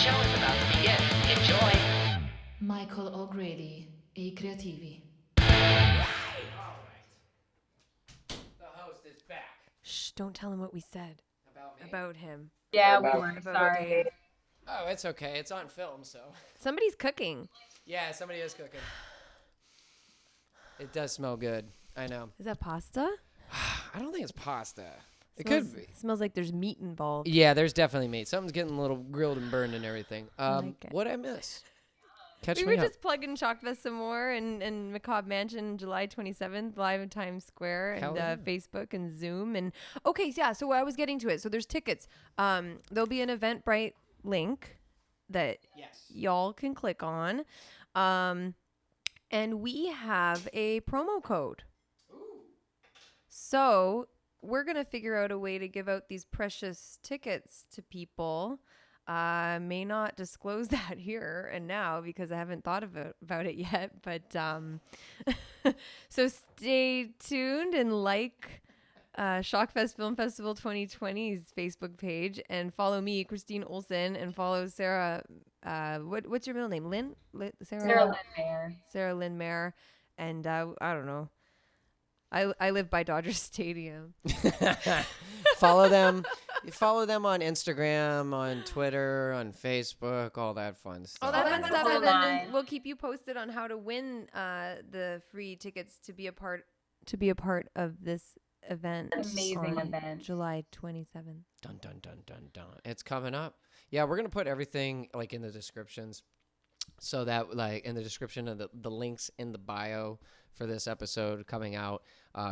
show is about to begin. Enjoy. Michael O'Grady e I creativi. The host is back. Shh, don't tell him what we said About me? about him. Yeah, About- we were. about Sorry. Dave. Oh, it's okay. It's on film, so. Somebody's cooking. Yeah, somebody is cooking. It does smell good. I know. Is that pasta? I don't think it's pasta. It Smells- could be. Smells like there's meat involved. Yeah, there's definitely meat. Something's getting a little grilled and burned and everything. like it. What'd I miss? Catch We me were up. just plugging Shockfest some more and Macabre Mansion July 27th live in Times Square Hell and yeah. Facebook and Zoom and okay, yeah. So I was getting to it. So there's tickets. There'll be an Eventbrite link that Yes. y'all can click on, and we have a promo code. So we're gonna figure out a way to give out these precious tickets to people. I may not disclose that here and now because I haven't thought about it yet. But so stay tuned and like Shockfest Film Festival 2020's Facebook page and follow me, Christine Olsen, and follow Sara. What's your middle name? Sara Lynn Maher. Sara Lynn Maher, and I don't know. I live by Dodger Stadium. Follow them. You follow them on Instagram, on Twitter, on Facebook, all that fun stuff. All that fun That's stuff, so and then nice. we'll keep you posted on how to win the free tickets to be a part of this event. Amazing on event. July 27th. Dun dun dun dun dun. It's coming up. Yeah, we're gonna put everything like in the descriptions, so that like in the description of the links in the bio for this episode coming out,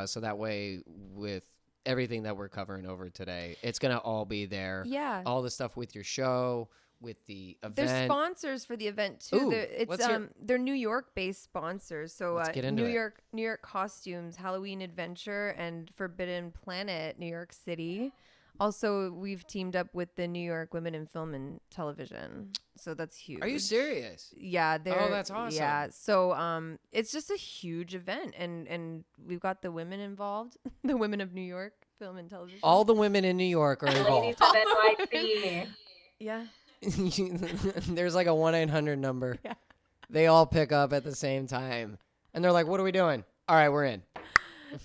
so that way with everything that we're covering over today, it's gonna all be there. Yeah. All the stuff with your show, with the event. They're sponsors for the event too. Ooh, It's what's your- they're New York based sponsors. So Let's get into New it. York Costumes, Halloween Adventure, and Forbidden Planet, New York City. Also, we've teamed up with the New York Women in Film and Television. So that's huge. Are you serious? Yeah, they're that's awesome. Yeah. So it's just a huge event and we've got the women involved, the women of New York Film and Television. All the women in New York are Ladies involved. of NYC. Yeah. There's like a 1-800 number. Yeah. They all pick up at the same time, and they're like, "What are we doing?" All right, we're in.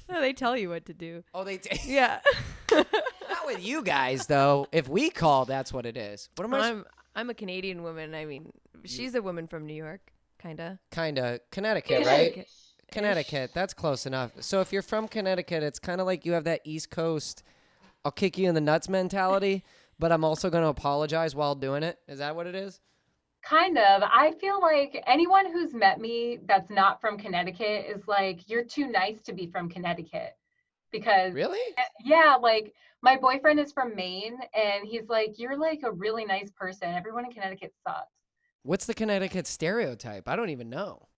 No, they tell you what to do. Oh, they Yeah. not with you guys though. If we call, that's what it is. What am I? I'm a Canadian woman. I mean, she's a woman from New York, kinda. Kinda Connecticut, Ish. right? Connecticut. That's close enough. So if you're from Connecticut, it's kind of like you have that East Coast, I'll kick you in the nuts mentality, but I'm also going to apologize while doing it. Is that what it is? Kind of. I feel like anyone who's met me that's not from Connecticut is like, you're too nice to be from Connecticut. Because, Really? yeah, like my boyfriend is from Maine and he's like, you're like a really nice person. Everyone in Connecticut sucks. What's the Connecticut stereotype? I don't even know.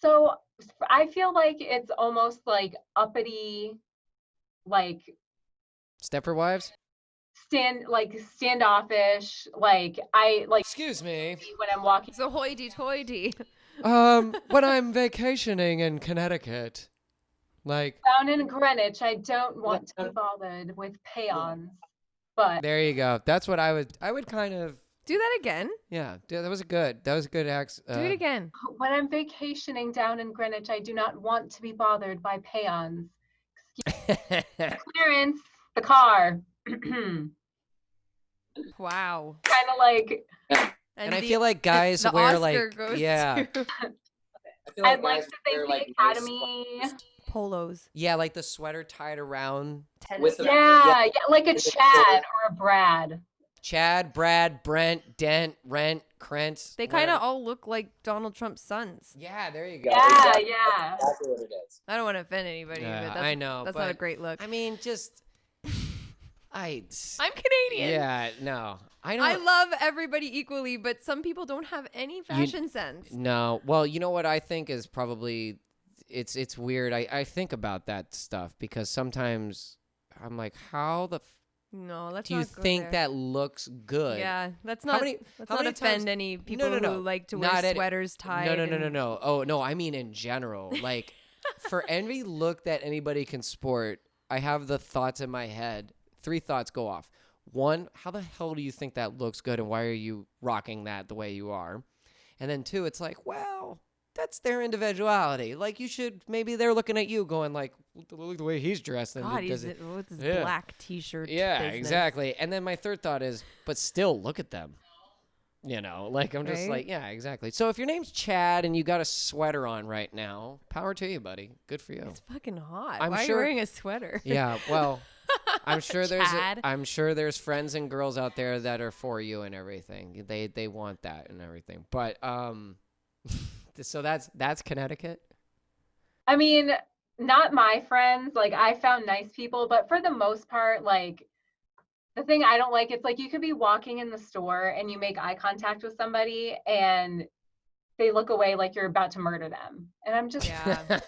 So I feel like it's almost like uppity, like Stepford Wives? standoffish. Like I like Excuse me. when I'm walking. So hoity-toity. When I'm vacationing in Connecticut, like, Down in Greenwich, I don't want to be bothered with peons. But there you go. That's what I would kind of, Do that again. yeah, that was a good accent. Do it again. when I'm vacationing down in Greenwich, I do not want to be bothered by peons. Clearance, the car. Kind Wow. of like, And I feel like guys the wear Oscar like, goes yeah, to I'd like to thank the Academy. polos. yeah, like the sweater tied around. Yeah, like a Chad or a Brad. Chad, Brad, Brent, Dent, Rent, Krent. They kind of whatever. all look like Donald Trump's sons. Yeah, there you go. Yeah, yeah. Exactly what it is. I don't want to offend anybody, Yeah, but that's, I know, that's not a but great look. I mean, just I'm Canadian. yeah, no, I don't. I love everybody equally, but some people don't have any fashion sense. No, well, you know what I think is probably it's weird. I think about that stuff because sometimes I'm like, how the No, let's do you not go think there. that looks good? Yeah, let's How not. many- let's how not many offend times- any people no. who like to wear Not any- sweaters tied. No. Oh no, I mean in general. Like for any look that anybody can sport, I have the thoughts in my head. 3 thoughts go off. one, how the hell do you think that looks good, and why are you rocking that the way you are? And then two, it's like, well, that's their individuality. Like, you should, maybe they're looking at you going like, look the way he's dressed. And God, does what's his Yeah. black T-shirt? Yeah, business? exactly. And then my third thought is, but still, look at them. You know, like, I'm just Right? like, yeah, exactly. So if your name's Chad and you got a sweater on right now, power to you, buddy. Good for you. It's fucking hot. I'm Why are sure- you wearing a sweater? Yeah, well, I'm sure Chad. I'm sure there's friends and girls out there that are for you and everything. They want that and everything. But so that's Connecticut. I mean, not my friends. Like, I found nice people, but for the most part, like, the thing I don't like, it's like you could be walking in the store and you make eye contact with somebody and they look away like you're about to murder them. And I'm just Yeah.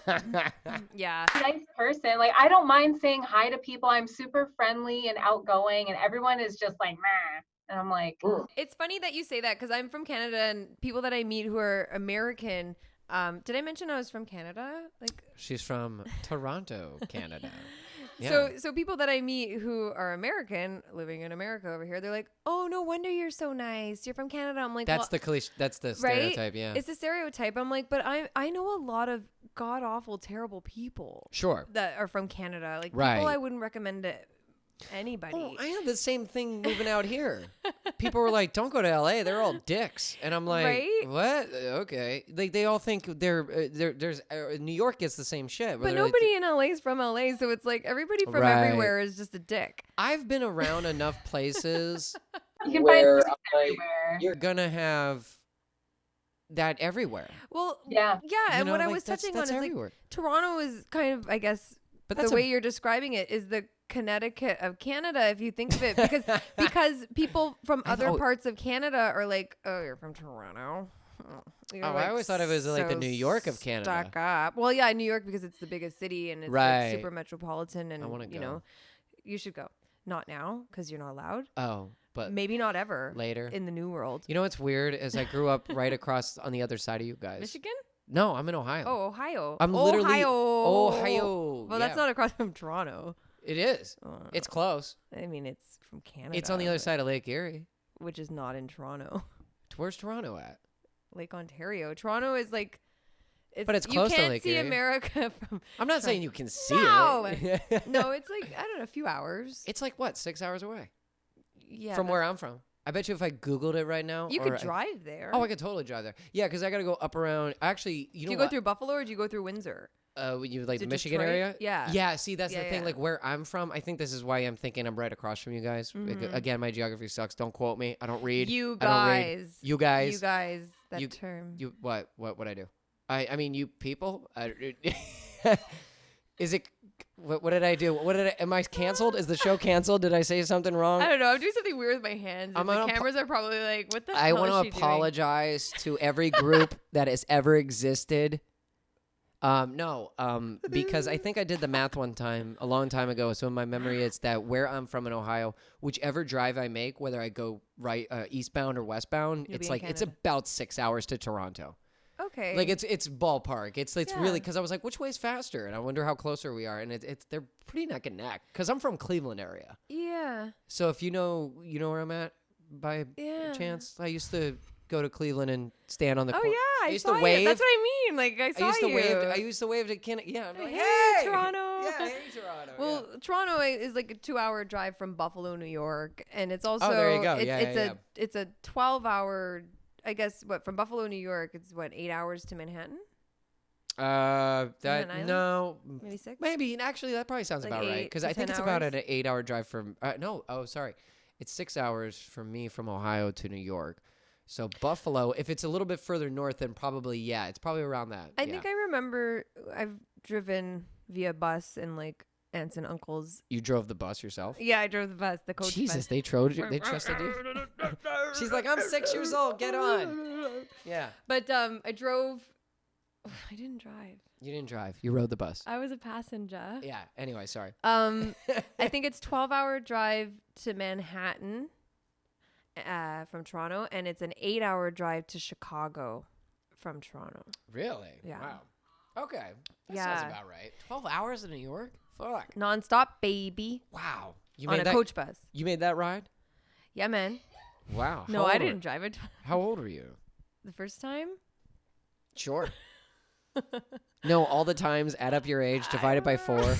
Yeah. a nice person. Like, I don't mind saying hi to people. I'm super friendly and outgoing, and everyone is just like, meh. And I'm like, It's funny that you say that because I'm from Canada and people that I meet who are American. Did I mention I was from Canada? Like, She's from Toronto, Canada. Yeah. so people that I meet who are American, living in America over here, they're like, "Oh, no wonder you're so nice. You're from Canada." I'm like, That's well, the cliche. That's the right? stereotype. Yeah. It's the stereotype. I'm like, but I know a lot of god awful, terrible people Sure. that are from Canada. Like, Right. people I wouldn't recommend to anybody. Oh, I had the same thing moving out here. People were like, "Don't go to LA. They're all dicks," and I'm like, Right? "What? Okay." Like they all think there's New York gets the same shit. where But they're like, nobody in LA is from LA, so it's like everybody from Right. everywhere is just a dick. I've been around enough places you can where find I'm cities like, everywhere. you're gonna have that everywhere. Well, Yeah. yeah, You and know, what I like, was that's touching on is everywhere. like Toronto is kind of, I guess, But the that's way you're describing it is the Connecticut of Canada, if you think of it, because people from other thought- parts of Canada are like, "Oh, you're from Toronto." You're, Oh, I always thought it was like the so New York of Canada. Stuck up. Well, yeah, New York because it's the biggest city and it's Right. like super metropolitan, and wanna you go. know, you should go. Not now because you're not allowed. Oh, but Maybe not ever later. in the new world. You know what's weird is I grew up right across on the other side of you guys. Michigan? No, I'm in Ohio. Oh, Ohio. I'm literally Ohio. Well, Well, that's not across from Toronto. It is. It's close. I mean, it's from Canada. It's on the other side of Lake Erie. which is not in Toronto. Where's Toronto at? Lake Ontario. Toronto is like, But it's close to you can't Lake see Erie. America from. I'm not saying you can see No. it. No, it's like I don't know, a few hours. It's like what, 6 hours away Yeah, from where I'm from. I bet you if I Googled it right now, you or could I- drive there. Oh, I could totally drive there. Yeah, because I got to go up around. Actually, you do know you what? go through Buffalo or do you go through Windsor? You like the To Michigan Detroit? area? Yeah. Yeah. See, that's Yeah, the thing. yeah. Like where I'm from, I think this is why I'm thinking I'm right across from you guys. Mhm. Again, my geography sucks. Don't quote me. I don't read. You I don't read. guys. You guys. You guys. That You- term. You what I do? I mean you people. Is it? What did I do? Am I canceled? Is the show canceled? Did I say something wrong? I don't know. I'm doing something weird with my hands. I'm And the gonna cameras are probably like, what the I hell want is to she doing? apologize to every group that has ever existed. Because I think I did the math one time, a long time ago. So in my memory, it's that where I'm from in Ohio, whichever drive I make, whether I go right eastbound or westbound, You'll be it's in like it's Canada. about 6 hours to Toronto. Okay. Like it's ballpark. It's Yeah. really because I was like, which way's faster? And I wonder how closer we are. And it's they're pretty neck and neck because I'm from Cleveland area. Yeah. So if you know where I'm at by Yeah. chance, I used to go to Cleveland and stand on the. Oh cor- yeah, I used saw to you. wave. That's what I mean. Like I saw I used to you. wave. I used to wave to Canada. Yeah, I'm like, Hey, hey, Toronto. Yeah, hey, Toronto. Well, Toronto is like a 2-hour drive from Buffalo, New York, and it's also there you go. It's, Yeah, it's yeah, it's a 12-hour. I guess what from Buffalo, New York, it's what 8 hours to Manhattan, That Island? no, maybe 6. maybe actually that probably sounds Like about right 8 because to I think 10 it's about hours? an 8-hour drive from. No, oh sorry, it's 6 hours from me from Ohio to New York. So Buffalo, if it's a little bit further north, then probably it's probably around that. I think I remember I've driven via bus and like aunts and uncles. You drove the bus yourself. Yeah, I drove the bus, the coach Jesus, bus. they trusted you. She's like, I'm 6 years old. Get on. Yeah. But I drove. I didn't drive. You didn't drive. You rode the bus. I was a passenger. Yeah. Anyway, sorry. I think it's 12-hour drive to Manhattan from Toronto, and it's an 8-hour drive to Chicago from Toronto. Really? Yeah. Wow. Okay. That Yeah. sounds about right. 12 hours in New York? Fuck. Nonstop, baby. Wow. You on made a that, coach bus. You made that ride? Yeah, man. Wow. No, I didn't drive it How old were you? the first time. Sure. No, all the times, add up your age, divide it by 4.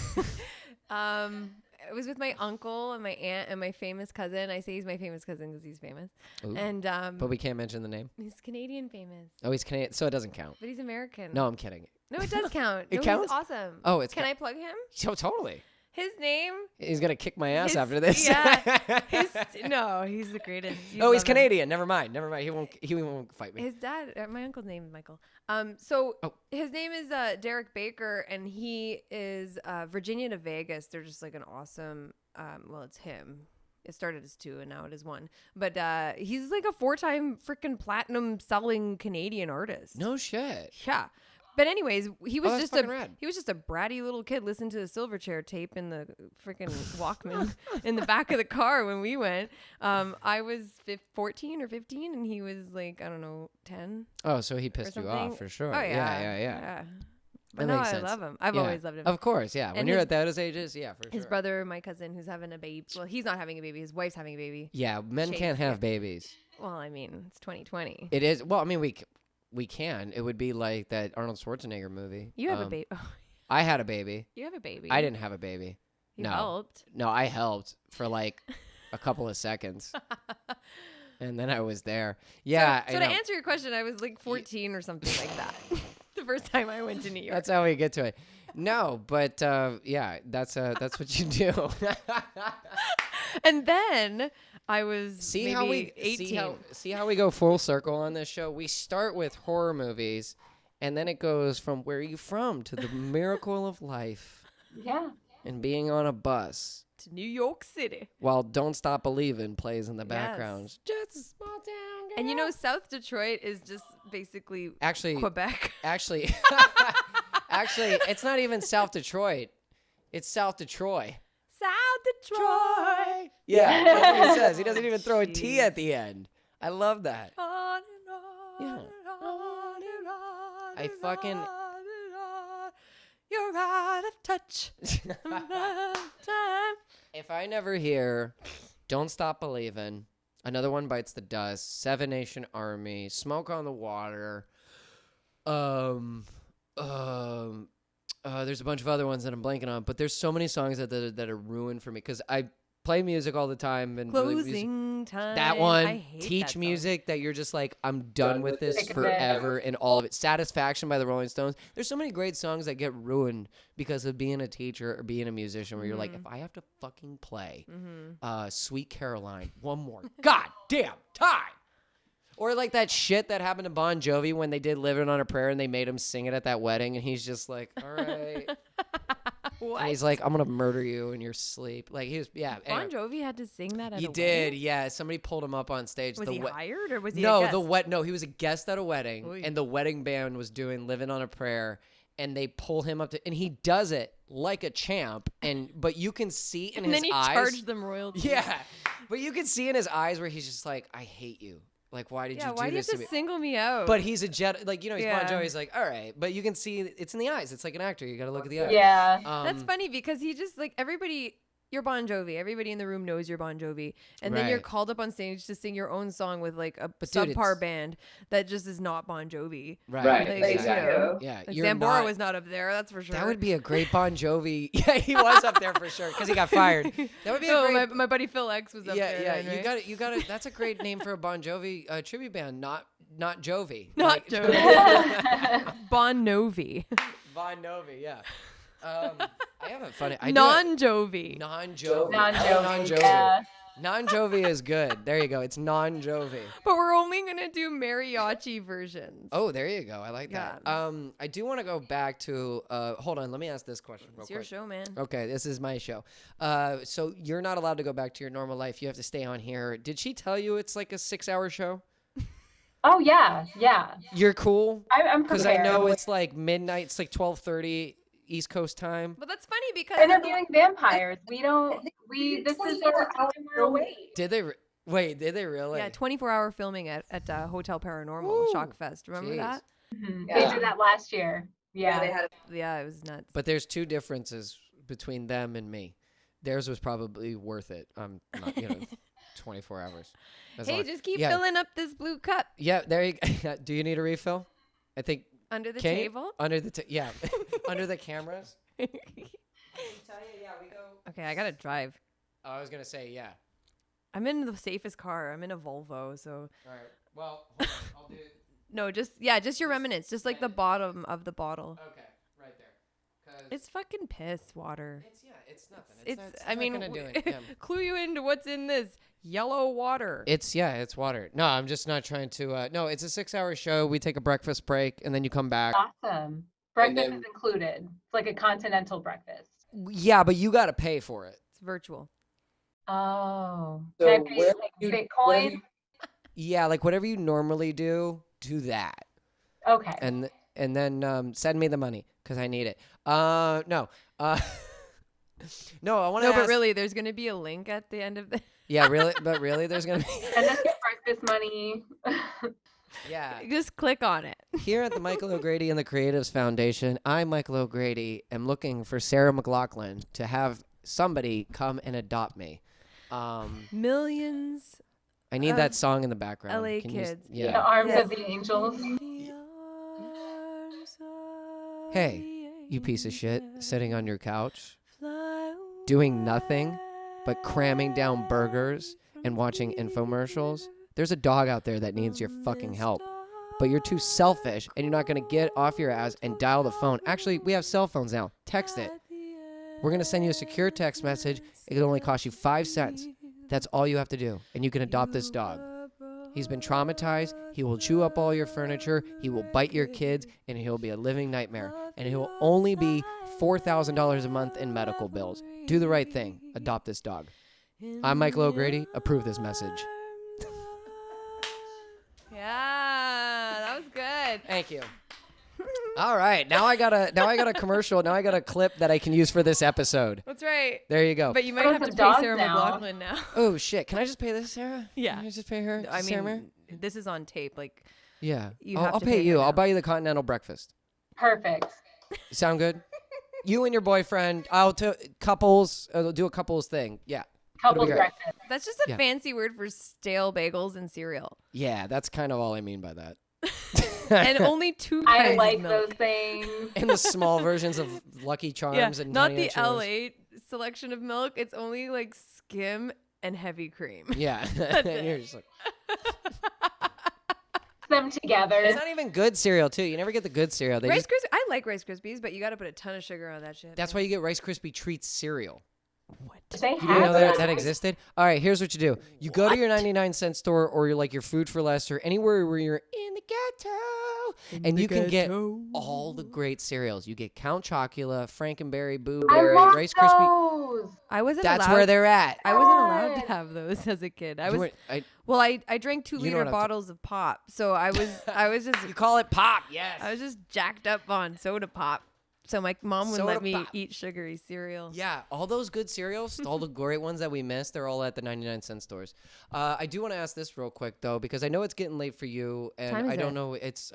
It was with my uncle and my aunt and my famous cousin. I say he's my famous cousin because he's famous. Ooh. And But we can't mention the name. he's Canadian famous, Oh, he's Canadian, so it doesn't count. but he's American. No, I'm kidding. No, it does count. It No, counts? He's awesome. Oh, it's Can I plug him? So totally. His name. He's gonna kick my ass his- after this. Yeah. No, he's the greatest. You Oh, he's love him. Canadian. Never mind. He won't fight me. His dad, my uncle's name is Michael. So Oh. his name is Derek Baker, and he is Virginia to Vegas. They're just like an awesome. Well, it's him. It started as 2, and now it is 1. But he's like a 4-time freaking platinum selling Canadian artist. No shit. Yeah. But anyways, he was that's just fucking rad. he was just a bratty little kid listening to the Silverchair tape in the freaking Walkman in the back of the car when we went. I was 14 or 15, and he was like, I don't know, 10. Oh, so he or pissed you something. off for sure. Oh yeah, Yeah. But That no, makes I sense. love him. I've Yeah. always loved him. Of course, yeah. When And you're his- at those ages, yeah, for sure. His brother, my cousin, who's having a baby. Well, he's not having a baby. His wife's having a baby. Yeah, men Chase, can't have yeah. babies. Well, I mean, it's 2020. It is. Well, I mean, we can. It would be like that Arnold Schwarzenegger movie. You have a baby. Oh, I had a baby. you have a baby. I didn't have a baby. You no. helped. No, I helped for like a couple of seconds. And then I was there. Yeah. So I to know. answer your question, I was like 14 or something like that. The first time I went to New York. That's how we get to it. No, but yeah, that's what you do. And then I was see maybe how we 18. see how we go full circle on this show. We start with horror movies, and then it goes from where are you from to the miracle of life Yeah. and being on a bus to New York City. while "Don't Stop Believin'" plays in the Yes. background. Just a small town girl. And you know, South Detroit is just basically actually, Quebec. actually, it's not even South Detroit. It's South Detroit. South Detroit. Yeah, that's what he says. He doesn't even throw a T at the end. I love that. On and on Yeah. and on and on I and fucking- on and on. You're out of touch. Time. If I never hear "Don't Stop Believin'," Another One Bites the Dust, Seven Nation Army, Smoke on the Water, there's a bunch of other ones that I'm blanking on, but there's so many songs that are ruined for me because I play music all the time and really Closing time. that I one, hate that teach song. music that you're just like, I'm done with this Sick of it. forever and all of it. Satisfaction by the Rolling Stones. There's so many great songs that get ruined because of being a teacher or being a musician where you're like, if I have to fucking play Sweet Caroline one more goddamn time. Or like that shit that happened to Bon Jovi when they did Living on a Prayer and they made him sing it at that wedding and he's just like, all right. What? And he's like, I'm going to murder you in your sleep. Like he was, yeah. Bon anyway. Jovi had to sing that at He a did, wedding? yeah. Somebody pulled him up on stage. Was he hired or was he No, a guest? No, he was a guest at a wedding, Oy. and the wedding band was doing "Living on a Prayer," and they pull him up to, and he does it like a champ, but you can see in And his then he eyes, charged them royalties. yeah, but you can see in his eyes where he's just like, "I hate you. Like, why did Yeah, you do why do you this have to to me?" single me out? But he's a jet, like he's Bon Yeah. Jovi. He's like, all right, but you can see it's in the eyes. It's like an actor. You got to look at the eyes. Yeah. That's funny because he just like everybody. You're Bon Jovi. Everybody in the room knows you're Bon Jovi, and then you're Right. called up on stage to sing your own song with like a But dude, subpar it's- band that just is not Bon Jovi. Right, Right, Like, exactly. you know, Yeah, like you're Zambora not- was not up there. That's for sure. That would be a great Bon Jovi. Yeah, he was up there for sure because he got fired. That would be a No, great. my buddy Phil X was up there. Yeah, then, right? you got it. That's a great name for a Bon Jovi tribute band. Not Jovi. Not Like- Jovi. Bon Novi. Bon Jovi. Yeah. I haven't funny. I do Non Jovi. non-Jovi. Non-Jovi. Non-Jovi. Yeah. Non-Jovi is good. There you go. It's non-Jovi. But we're only gonna do mariachi versions. Oh, there you go. I like that. Yeah. I do want to go back to. Hold on. Let me ask this question real It's your quick. show, man. Okay, this is my show. So you're not allowed to go back to your normal life. You have to stay on here. Did she tell you it's like a 6-hour show? Oh yeah, yeah. You're cool? I'm Because prepared. I know it's like midnight. It's like 12:30 East Coast time. But that's funny because interviewing vampires. We don't. This is our hour away. Did they? Wait, did they really? yeah, 24-hour filming at Hotel Paranormal Ooh, Shock Fest. Remember jeez. that? Mhm. Yeah. They did that last year. Yeah. they had Yeah, it was nuts. But there's two differences between them and me. theirs was probably worth it. Not, 24 hours. Hey, just keep filling up this blue cup. Yeah, there you go. Do you need a refill? I think. Under the Can you? table? Under the yeah. Under the cameras. I can tell you, yeah, we go. Okay, I gotta drive. Oh, I was gonna say, yeah. I'm in the safest car. I'm in a Volvo, so. All right. Well, hold on. I'll do it. No, just your remnants, just like the bottom of the bottle. Okay, right there. 'Cause It's fucking piss water. it's nothing. It's not gonna do it. Yeah. Clue you into what's in this yellow water. It's water. No, I'm just not trying to. No, it's a 6-hour show. We take a breakfast break, and then you come back. Awesome. Breakfast is included. It's like a continental breakfast. Yeah, but you got to pay for it. It's virtual. Oh. So Can I pay where like you- Bitcoin? Yeah, like whatever you normally do that, Okay. and then send me the money because I need it. No, no, I want to. No, but really, there's gonna be a link at the end of the. Yeah, really, but really, there's gonna be. And this is breakfast money. Yeah. Just click on it. Here at the Michael O'Grady and the Creatives Foundation, I, Michael O'Grady, am looking for Sarah McLachlan to have somebody come and adopt me. Millions. I need that song in the background. LA Can you kids. The yeah. arms Yes. of the angels. Hey, you piece of shit, sitting on your couch, doing nothing but cramming down burgers and watching infomercials. There's a dog out there that needs your fucking help. But you're too selfish and you're not going to get off your ass and dial the phone. Actually, we have cell phones now. Text it. We're going to send you a secure text message. It'll only cost you 5 cents. That's all you have to do. And you can adopt this dog. He's been traumatized. He will chew up all your furniture. He will bite your kids. And he'll be a living nightmare. And he will only be $4,000 a month in medical bills. Do the right thing. Adopt this dog. I'm Michael O'Grady. Approve this message. Yeah, that was good. Thank you. All right, now I got a commercial. Now I got a clip that I can use for this episode. That's right. There you go. But you might What have about to the pay dog Sarah now? McLachlan now. Oh shit! Can I just pay this, Sarah? Yeah. Can I just pay her? I Sarah mean, Meher? this is on tape. Like, Yeah. you I'll, have I'll to pay pay her you. I'll now. buy you the continental breakfast. Perfect. Sound good? You and your boyfriend. I'll couples. Do a couples thing. Yeah. Couples great. breakfast. that's just a Yeah. fancy word for stale bagels and cereal. Yeah, that's kind of all I mean by that. And only 2 kinds I like of milk. those things. And the small versions of Lucky Charms and not Honey the Nut Cheerios. LA selection of milk. It's only like skim and heavy cream. Yeah. That's And you're it. just like, Them together. it's not even good cereal too. You never get the good cereal. They Rice just, Krispies. I like Rice Krispies, but you got to put a ton of sugar on that shit. that's why you get Rice Krispie Treats cereal. They You didn't have know that that. existed? All right, here's what you do. You go to your 99-cent store or you're like your Food for Less or anywhere where you're in the ghetto and you can get all the great cereals. You get Count Chocula, Frankenberry, I Blueberry, love Rice Krispie. those. I wasn't That's allowed. where they're at. I wasn't allowed to have those as a kid. I You was weren't- well. I drank 2 You liter don't have to- bottles of pop, so I was just you call it pop, yes. I was just jacked up on soda pop. So my mom wouldn't Soda let me pop. eat sugary cereal. Yeah, all those good cereals, all the great ones that we missed, they're all at the 99-cent stores. I do want to ask this real quick, though, because I know it's getting late for you, and Time is I don't it? know. It's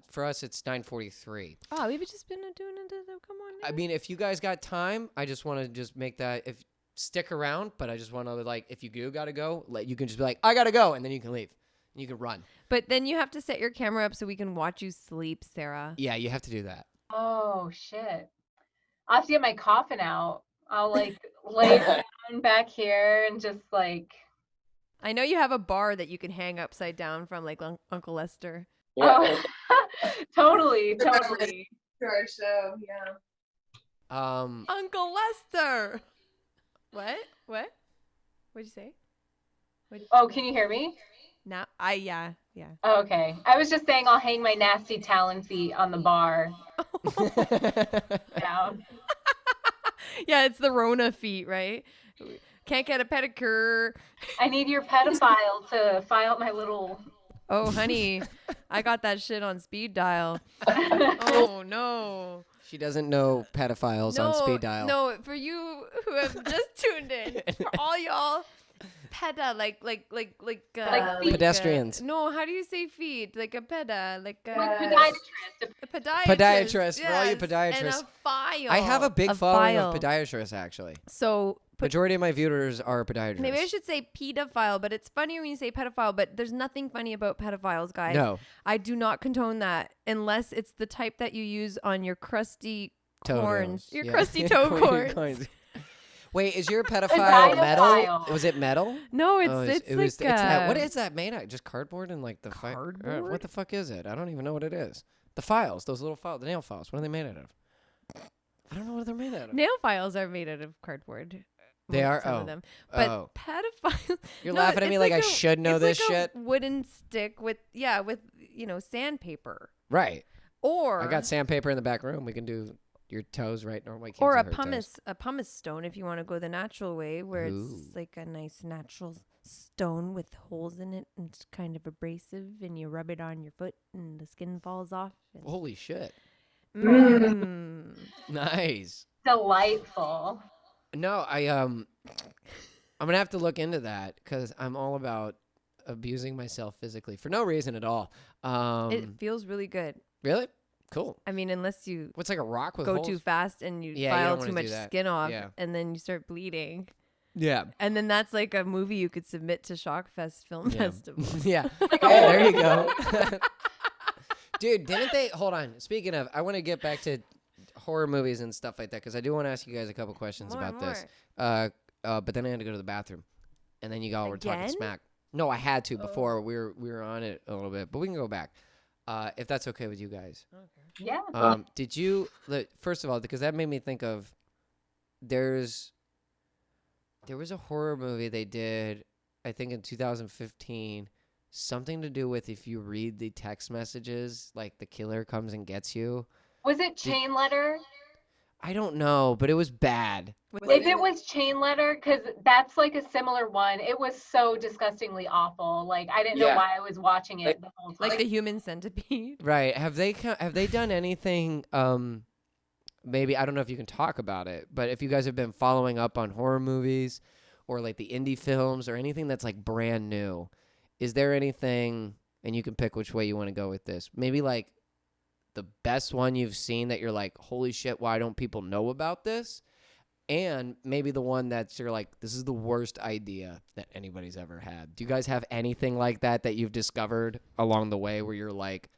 for us, it's 9:43. Oh, we've just been doing it. Come on. I mean, if you guys got time, I just want to just make that stick around. But I just want to like, if you do gotta go, you can just be like, I gotta go, and then you can leave, and you can run. But then you have to set your camera up so we can watch you sleep, Sarah. Yeah, you have to do that. Oh shit. I'll have to get my coffin out. I'll like lay down back here and just like I know you have a bar that you can hang upside down from, like Uncle Lester. oh, totally. Our show, yeah. Uncle Lester. What? What'd you say? Oh, can you hear me? Yeah. Oh, okay. I was just saying I'll hang my nasty Talon feet on the bar. Down. Yeah, it's the Rona feet, right? Can't get a pedicure. I need your pedophile to file my little. Oh, honey, I got that shit on speed dial. Oh no. She doesn't know pedophiles on speed dial. No, for you who have just tuned in, for all y'all, peda, like feet. Pedestrians. No, how do you say feet? Like a peda, like a Podiatrist. a podiatrist. Podiatrist, for all you yes, podiatrists. And a file. I have a big following file. of podiatrists, actually. So Majority of my viewers are podiatrists. Maybe I should say pedophile, but it's funnier when you say pedophile, but there's nothing funny about pedophiles, guys. No. I do not condone that unless it's the type that you use on your crusty corns. Toe-nos. Your Yeah. crusty toe corns. Corns. Wait, is your pedophile metal? Pedophile. Was it metal? No, it's Oh, it's like it's that. What is that made out? Just cardboard and like the Cardboard? what the fuck is it? I don't even know what it is. The files, those little files, the nail files. What are they made out of? I don't know what they're made out of. nail files are made out of cardboard. They are? Some Oh. of them. But Oh. pedophile. You're No, laughing at me it's like I a- should know it's this like shit. a wooden stick with sandpaper. Right. Or I got sandpaper in the back room. We can do your toes right normally. or a pumice stone if you want to go the natural way, where Ooh. it's like a nice natural stone with holes in it and it's kind of abrasive, and you rub it on your foot and the skin falls off. And Holy shit. Mm. Nice. Delightful. No, I'm gonna have to look into that because I'm all about abusing myself physically for no reason at all. It feels really good. Really? Cool. I mean, unless you What's like a rock with go holes? too fast and you Yeah, you file don't too wanna much do that. skin off, Yeah. and then you start bleeding. Yeah. And then that's like a movie you could submit to Shockfest Film Yeah. Festival. Yeah. Hey, there you go. Dude, didn't they? Hold on. Speaking of, I want to get back to horror movies and stuff like that because I do want to ask you guys a couple questions about this. But then I had to go to the bathroom, and then you all were talking Again? smack. No, I had to before we were on it a little bit, but we can go back if that's okay with you guys. Yeah. Did you first of all, because that made me think of there was a horror movie they did, I think in 2015, something to do with if you read the text messages, like the killer comes and gets you. Was it Chain Letter? I don't know, but it was bad. If it was Chain Letter, because that's like a similar one. It was so disgustingly awful. Like I didn't know why I was watching it the whole time. Like the human centipede. Right. Have they done anything maybe I don't know if you can talk about it, but if you guys have been following up on horror movies or like the indie films or anything that's like brand new, is there anything, and you can pick which way you want to go with this, maybe like the best one you've seen that you're like, holy shit, why don't people know about this? And maybe the one that's you're like, this is the worst idea that anybody's ever had. Do you guys have anything like that you've discovered along the way where you're like,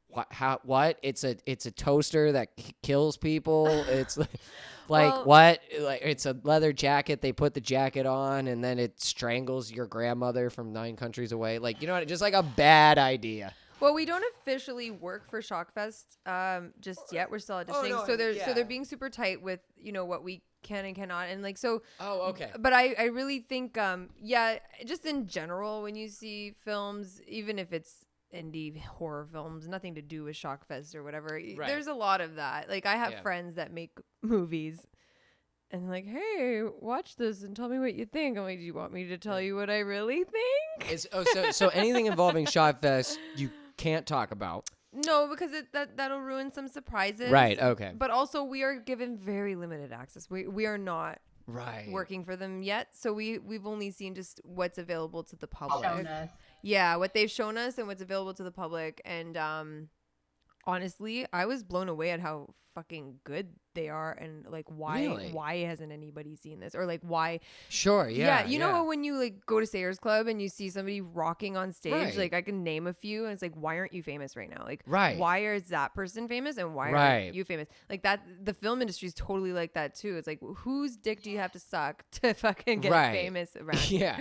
what? It's a toaster that kills people. It's like Well- what? Like it's a leather jacket. They put the jacket on and then it strangles your grandmother from 9 countries away. Like, you know, just like a bad idea. Well, we don't officially work for Shockfest just yet. We're still auditioning, no, so yeah. they're being super tight with what we can and cannot, and like so. Oh, okay. But I really think just in general, when you see films, even if it's indie horror films, nothing to do with Shockfest or whatever, there's a lot of that. Like I have friends that make movies. And like, hey, watch this and tell me what you think. I'm like, do you want me to tell you what I really think? So anything involving Shotfest you can't talk about. No, because that'll ruin some surprises. Right, okay. But also we are given very limited access. We are not Right. working for them yet. So we've only seen just what's available to the public. Shown us. Yeah, what they've shown us and what's available to the public. And honestly, I was blown away at how fucking good they are, and like why hasn't anybody seen this, or like why? Sure, yeah. You know when you like go to Sayers Club and you see somebody rocking on stage, Right. like I can name a few, and it's like, why aren't you famous right now? Like, Right. why is that person famous and why Right. aren't you famous? Like that, the film industry is totally like that too. It's like, whose dick do you have to suck to fucking get Right. famous around? Yeah.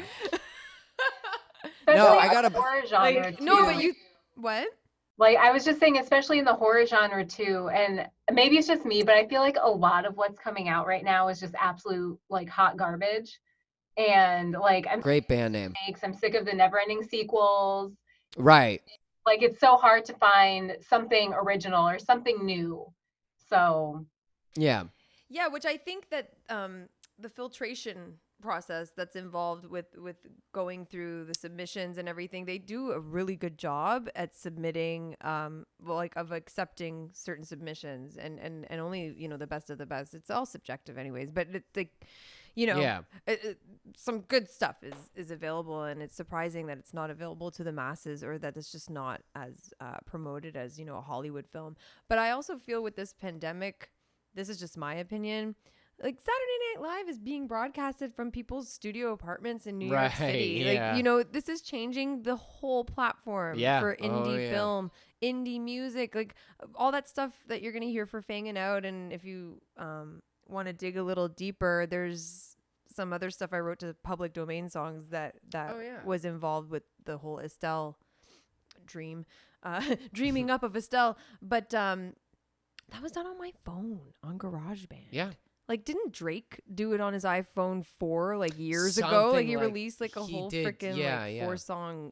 Especially No, I in the gotta- horror genre Like, no, but too. you what? Like I was just saying, especially in the horror genre too, and maybe it's just me, but I feel like a lot of what's coming out right now is just absolute like hot garbage. And like I'm Great band name. I'm sick of the never-ending sequels. Right. Like it's so hard to find something original or something new. So Yeah. Yeah, which I think that the filtration process that's involved with going through the submissions and everything, they do a really good job at submitting of accepting certain submissions and only the best of the best. It's all subjective anyways, but Yeah. some good stuff is available, and it's surprising that it's not available to the masses, or that it's just not as promoted as a Hollywood film. But I also feel with this pandemic, this is just my opinion, like Saturday Night Live is being broadcasted from people's studio apartments in New York Right, City. yeah. Like, you know, this is changing the whole platform Yeah. for Oh, indie yeah. film, indie music, like all that stuff that you're going to hear for Fangin' Out. And if you want to dig a little deeper, there's some other stuff I wrote to public domain songs that Oh, yeah. was involved with the whole Estelle dream, dreaming up of Estelle. But that was done on my phone on GarageBand. Yeah. Like, didn't Drake do it on his iPhone 4 like years ago? Like, Something he like released like a he whole did, freaking yeah, like yeah. 4-song.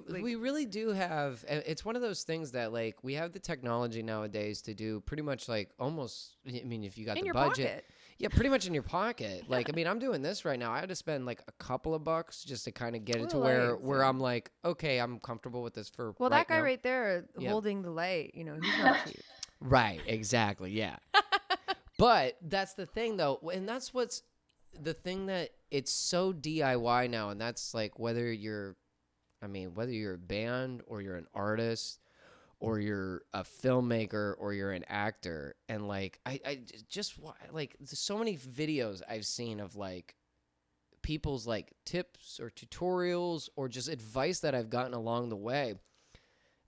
We really do have, it's one of those things that like we have the technology nowadays to do pretty much like almost, I mean, if you got in the your budget. pocket. Yeah, pretty much in your pocket. Like, I mean, I'm doing this right now. I had to spend like a couple of bucks just to kind of get it to Little where lights, I'm like, okay, I'm comfortable with this for Well, right that guy now. right there Yeah. holding the light, you know, he's not cute. Right, exactly, yeah. But that's the thing, though, and that's what's the thing that it's so DIY now, and that's like whether you're a band or you're an artist or you're a filmmaker or you're an actor, and like I just like there's so many videos I've seen of like people's like tips or tutorials or just advice that I've gotten along the way.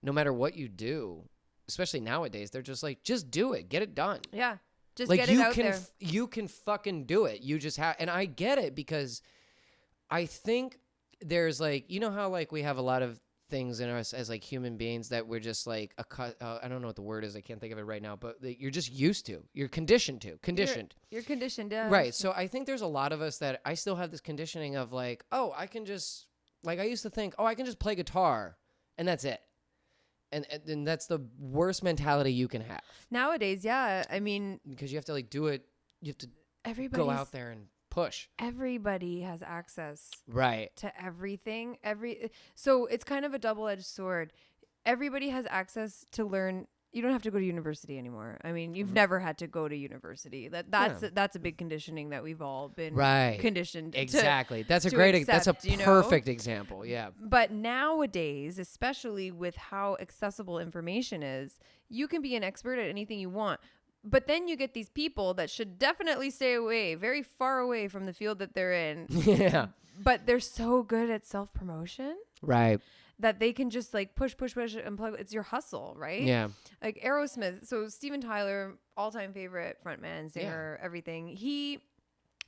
No matter what you do, especially nowadays, they're just like, just do it, get it done. Yeah. Just Like get it out there. You can fucking do it. You just have, and I get it because I think there's like, you know how like we have a lot of things in us as like human beings that we're just like I don't know what the word is. I can't think of it right now, but that you're just used to. You're conditioned. You're conditioned, yeah. Right. So I think there's a lot of us that I still have this conditioning of like, oh, I can just like I used to think, oh, I can just play guitar and that's it. And that's the worst mentality you can have. Nowadays, yeah. I mean, Because you have to like do it. You have to everybody's go out there and push. everybody has access Right. to everything. So it's kind of a double-edged sword. Everybody has access to learn. You don't have to go to university anymore. I mean, you've never had to go to university. That's a big conditioning that we've all been Right. conditioned to. Exactly. That's a to great. That's a accept, you know? perfect example. Yeah. But nowadays, especially with how accessible information is, you can be an expert at anything you want. But then you get these people that should definitely stay away, very far away from the field that they're in. Yeah. But they're so good at self-promotion Right. that they can just like push and plug. It's your hustle, right? Yeah. Like Aerosmith. So Steven Tyler, all-time favorite frontman, singer, everything. He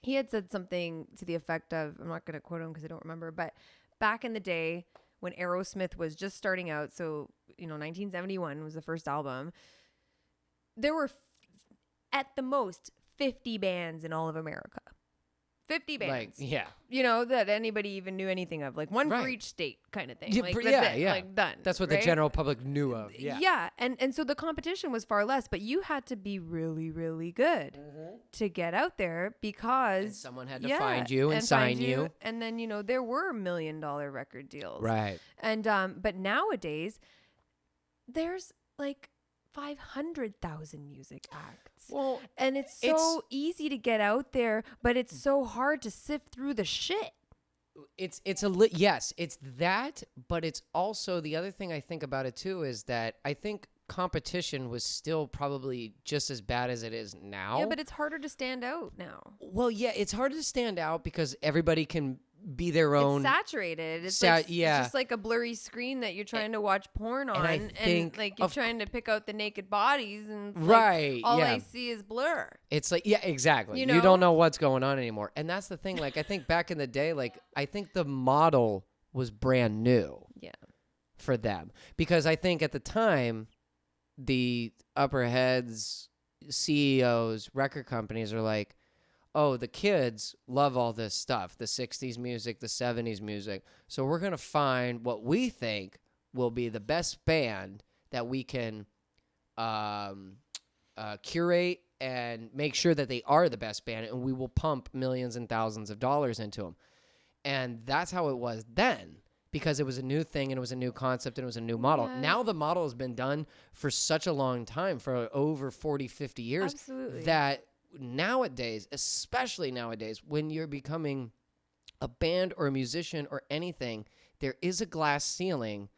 had said something to the effect of, I'm not going to quote him because I don't remember, but back in the day when Aerosmith was just starting out, so, 1971 was the first album, there were at the most 50 bands in all of America. 50 bands. Like, yeah. That anybody even knew anything of. Like one for Right. each state kind of thing. Yeah, Like, pr- that's yeah, it. yeah. Like done. That's what right? the general public knew of. Yeah. Yeah. And so the competition was far less, but you had to be really, really good to get out there because And someone had to find you and sign find you. And then, there were $1 million record deals. Right. And but nowadays there's like 500,000 music acts. Well, And it's so easy to get out there, but it's so hard to sift through the shit. yes, it's that, but it's also the other thing I think about it too is that I think competition was still probably just as bad as it is now. Yeah, but it's harder to stand out now. Well, yeah, it's hard to stand out because everybody can be their own. It's saturated. It's it's just like a blurry screen that you're trying to watch porn on, I and think like you're trying to pick out the naked bodies, and it's Right, like, all yeah. I see is blur. It's like, yeah, exactly. You You know? don't know what's going on anymore. And that's the thing. Like, I think back in the day, like, I think the model was brand new Yeah. for them. Because I think at the time, the upper heads, CEOs, record companies are like, oh, the kids love all this stuff, the 60s music, the 70s music. So we're going to find what we think will be the best band that we can curate and make sure that they are the best band, and we will pump millions and thousands of dollars into them. And that's how it was then, because it was a new thing and it was a new concept and it was a new model. Yeah. Now the model has been done for such a long time, for over 40, 50 years, Absolutely. that nowadays, especially nowadays, when you're becoming a band or a musician or anything, there is a glass ceiling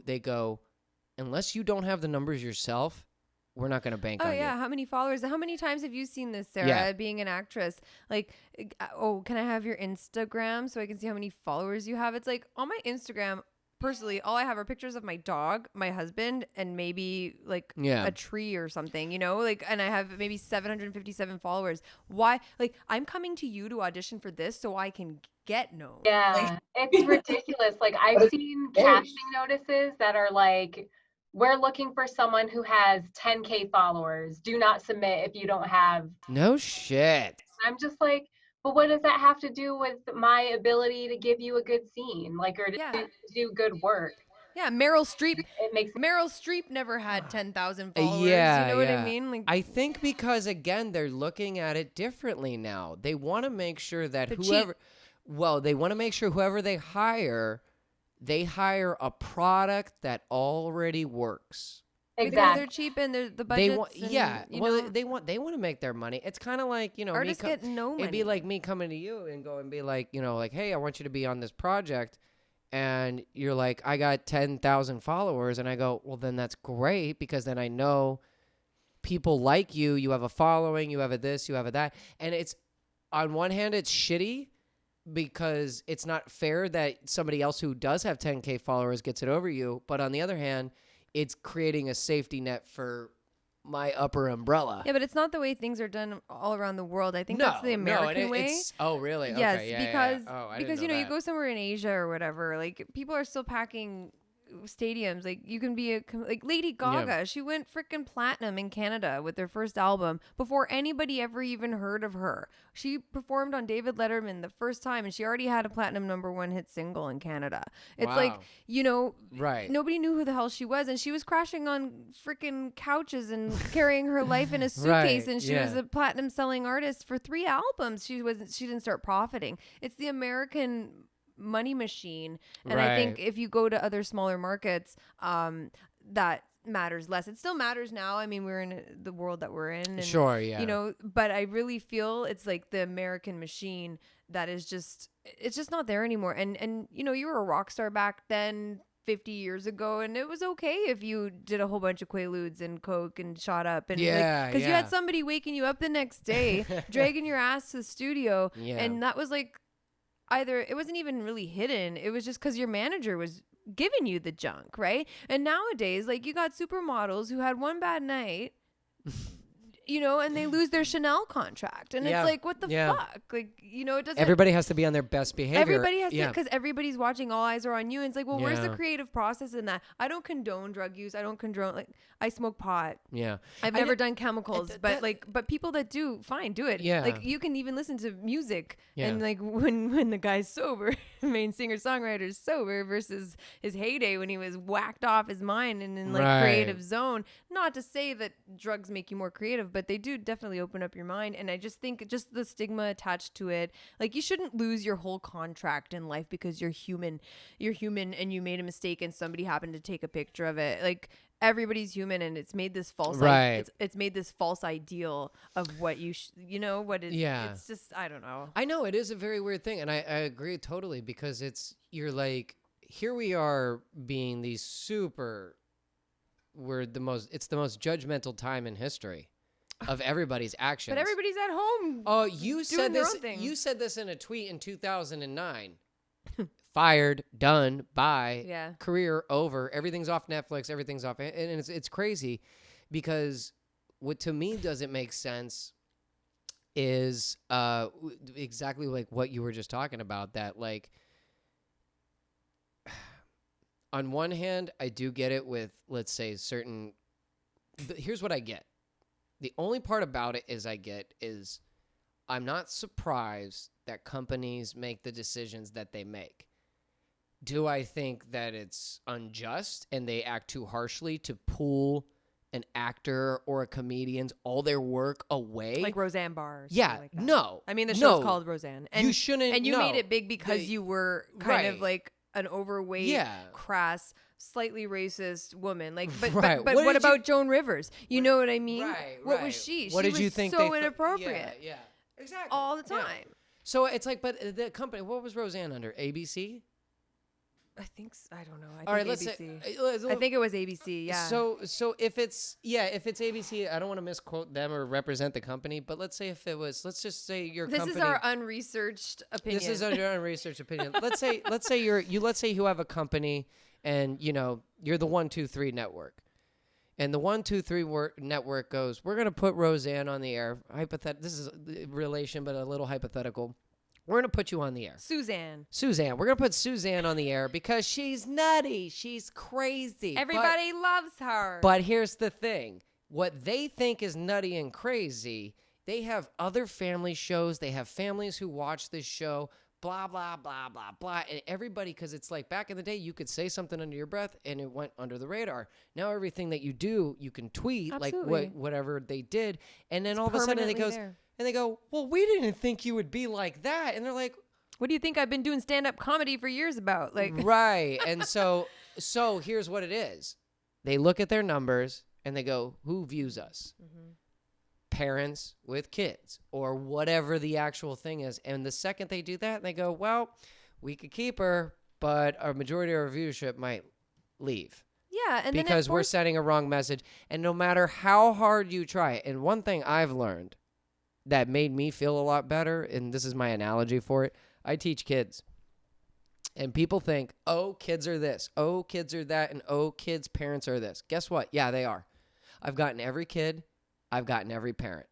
they go, unless you don't have the numbers yourself, we're not gonna bank Oh on yeah, you. how many followers? How many times have you seen this, Sarah? Yeah. Being an actress, like, oh, can I have your Instagram so I can see how many followers you have? It's like on my Instagram. Personally, all I have are pictures of my dog, my husband, and maybe like Yeah. a tree or something, you know, like, and I have maybe 757 followers. Why? Like, I'm coming to you to audition for this so I can get known. Yeah, it's ridiculous. Like I've seen casting notices that are like, we're looking for someone who has 10K followers. Do not submit if you don't have. No shit. I'm just like, but what does that have to do with my ability to give you a good scene, like, or to Yeah. do good work? Yeah, Meryl Streep. It makes Meryl Streep never had 10,000 followers. Yeah, you know what yeah. I mean? Like, I think because again they're looking at it differently now. They want to make sure that they want to make sure whoever they hire a product that already works. because exactly. they're cheap and they're the They budgets. want, and, yeah. you Well, know, they want to make their money. It's kind of like, you know, artists get no money. it'd be like me coming to you and go and be like, you know, like, hey, I want you to be on this project. And you're like, I got 10,000 followers. And I go, well, then that's great because then I know people like you. You have a following. You have a this. You have a that. And it's, on one hand, it's shitty because it's not fair that somebody else who does have 10K followers gets it over you. But on the other hand, it's creating a safety net for my upper umbrella. Yeah, but it's not the way things are done all around the world. I think that's the American way. Oh, really? Yes, Okay, yeah, because yeah. Oh, I because didn't you know know you that. go somewhere in Asia or whatever, like people are still packing stadiums. Like you can be like Lady Gaga. She went freaking platinum in Canada with their first album before anybody ever even heard of her. She performed on David Letterman the first time, and she already had a platinum #1 hit single in Canada. It's like, Wow. you know, Right. nobody knew who the hell she was, and she was crashing on freaking couches and carrying her life in a suitcase, Right, and she was a platinum selling artist for 3 albums. She didn't start profiting. It's the American money machine, and I think Right. if you go to other smaller markets, that matters less. It still matters now. I mean, we're in the world that we're in, and, Sure, yeah. you know, but I really feel it's like the American machine that is just, it's just not there anymore. And you know, you were a rock star back then 50 years ago, and it was okay if you did a whole bunch of Quaaludes and Coke and shot up, and Yeah, because you had somebody waking you up the next day, dragging your ass to the studio, Yeah. and that was like, either it wasn't even really hidden, it was just because your manager was giving you the junk, right? And nowadays, like, you got supermodels who had one bad night, you know, and they lose their Chanel contract, and Yeah, it's like, what the yeah. fuck? Like, you know, it doesn't. Everybody has to be on their best behavior. Everybody has to, yeah. because everybody's watching. All eyes are on you. And it's like, well, where's the Yeah. creative process in that? I don't condone drug use. I don't condone, like, I smoke pot. Yeah. I've I never did- done chemicals, but but people that do, fine, do it. Yeah. Like, you can even listen to music, Yeah. and like when the guy's sober, main singer songwriter's sober versus his heyday when he was whacked off his mind and in like Right. creative zone. Not to say that drugs make you more creative, but they do definitely open up your mind. And I just think just the stigma attached to it, like, you shouldn't lose your whole contract in life because you're human and you made a mistake and somebody happened to take a picture of it. Like, everybody's human, and it's made this false Right. it's made this false ideal of what you you know what it, Yeah. it's just, I don't know. I know it is a very weird thing, and I agree totally, because you're like, here we are being these it's the most judgmental time in history of everybody's actions. But everybody's at home. Oh, you said their this. own thing. You said this in a tweet in 2009. Fired, done, bye. Yeah. Career over. Everything's off Netflix. Everything's off, and it's crazy, because what to me doesn't make sense is exactly like what you were just talking about. That, like, on one hand, I do get it with, let's say, certain. Here's what I get. The only part about it is I'm not surprised that companies make the decisions that they make. Do I think that it's unjust and they act too harshly to pull an actor or a comedian's all their work away? Like Roseanne Barr. or Yeah, something like that. no. I mean, the show's no. called Roseanne. And You shouldn't. And you no. made it big because you were kind of Right. like an overweight, Yeah. crass, slightly racist woman. Like, but Right. but What what did you- about Joan Rivers? You know what I mean? Right. What right. was she? What She did you was think? so inappropriate Yeah. Exactly. all the Yeah. time. So it's like, but the company. What was Roseanne under? ABC. I think I don't know. All right, think let's ABC. say. I think it was ABC. Yeah. So if it's ABC, I don't want to misquote them or represent the company, but let's say if it was, let's just say your this company. is our unresearched opinion. This is your unresearched opinion. let's say you have a company, and you're the 1-2-3 network, and the 1-2-3 network goes, we're gonna put Roseanne on the air. This is a relation, but a little hypothetical. We're going to put you on the air. Suzanne. We're going to put Suzanne on the air because she's nutty. She's crazy. Everybody loves her. But here's the thing. What they think is nutty and crazy, they have other family shows. They have families who watch this show, blah, blah, blah, blah, blah. And everybody, because it's like back in the day, you could say something under your breath and it went under the radar. Now everything that you do, you can tweet, Absolutely. like whatever they did. And then It's all of a sudden it goes... there. And they go, well, we didn't think you would be like that. And they're like, what do you think I've been doing stand-up comedy for years about? Like, right. And so here's what it is. They look at their numbers and they go, who views us? Mm-hmm. Parents with kids or whatever the actual thing is. And the second they do that, they go, well, we could keep her, but our majority of our viewership might leave. yeah. And because we're sending a wrong message. And no matter how hard you try, and one thing I've learned that made me feel a lot better, and this is my analogy for it, I teach kids. And people think, oh, kids are this, oh, kids are that, and oh, kids' parents are this. Guess what? Yeah, they are. I've gotten every kid. I've gotten every parent.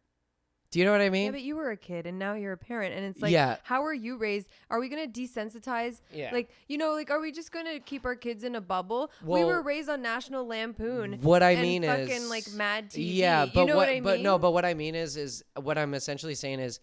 Do you know what I mean? Yeah, but you were a kid and now you're a parent. And it's like, how are you raised? Are we going to desensitize? Yeah. Like, are we just going to keep our kids in a bubble? Well, we were raised on National Lampoon. What I and mean fucking, is... like, Mad TV. Yeah, but what I mean? But what I mean is what I'm essentially saying is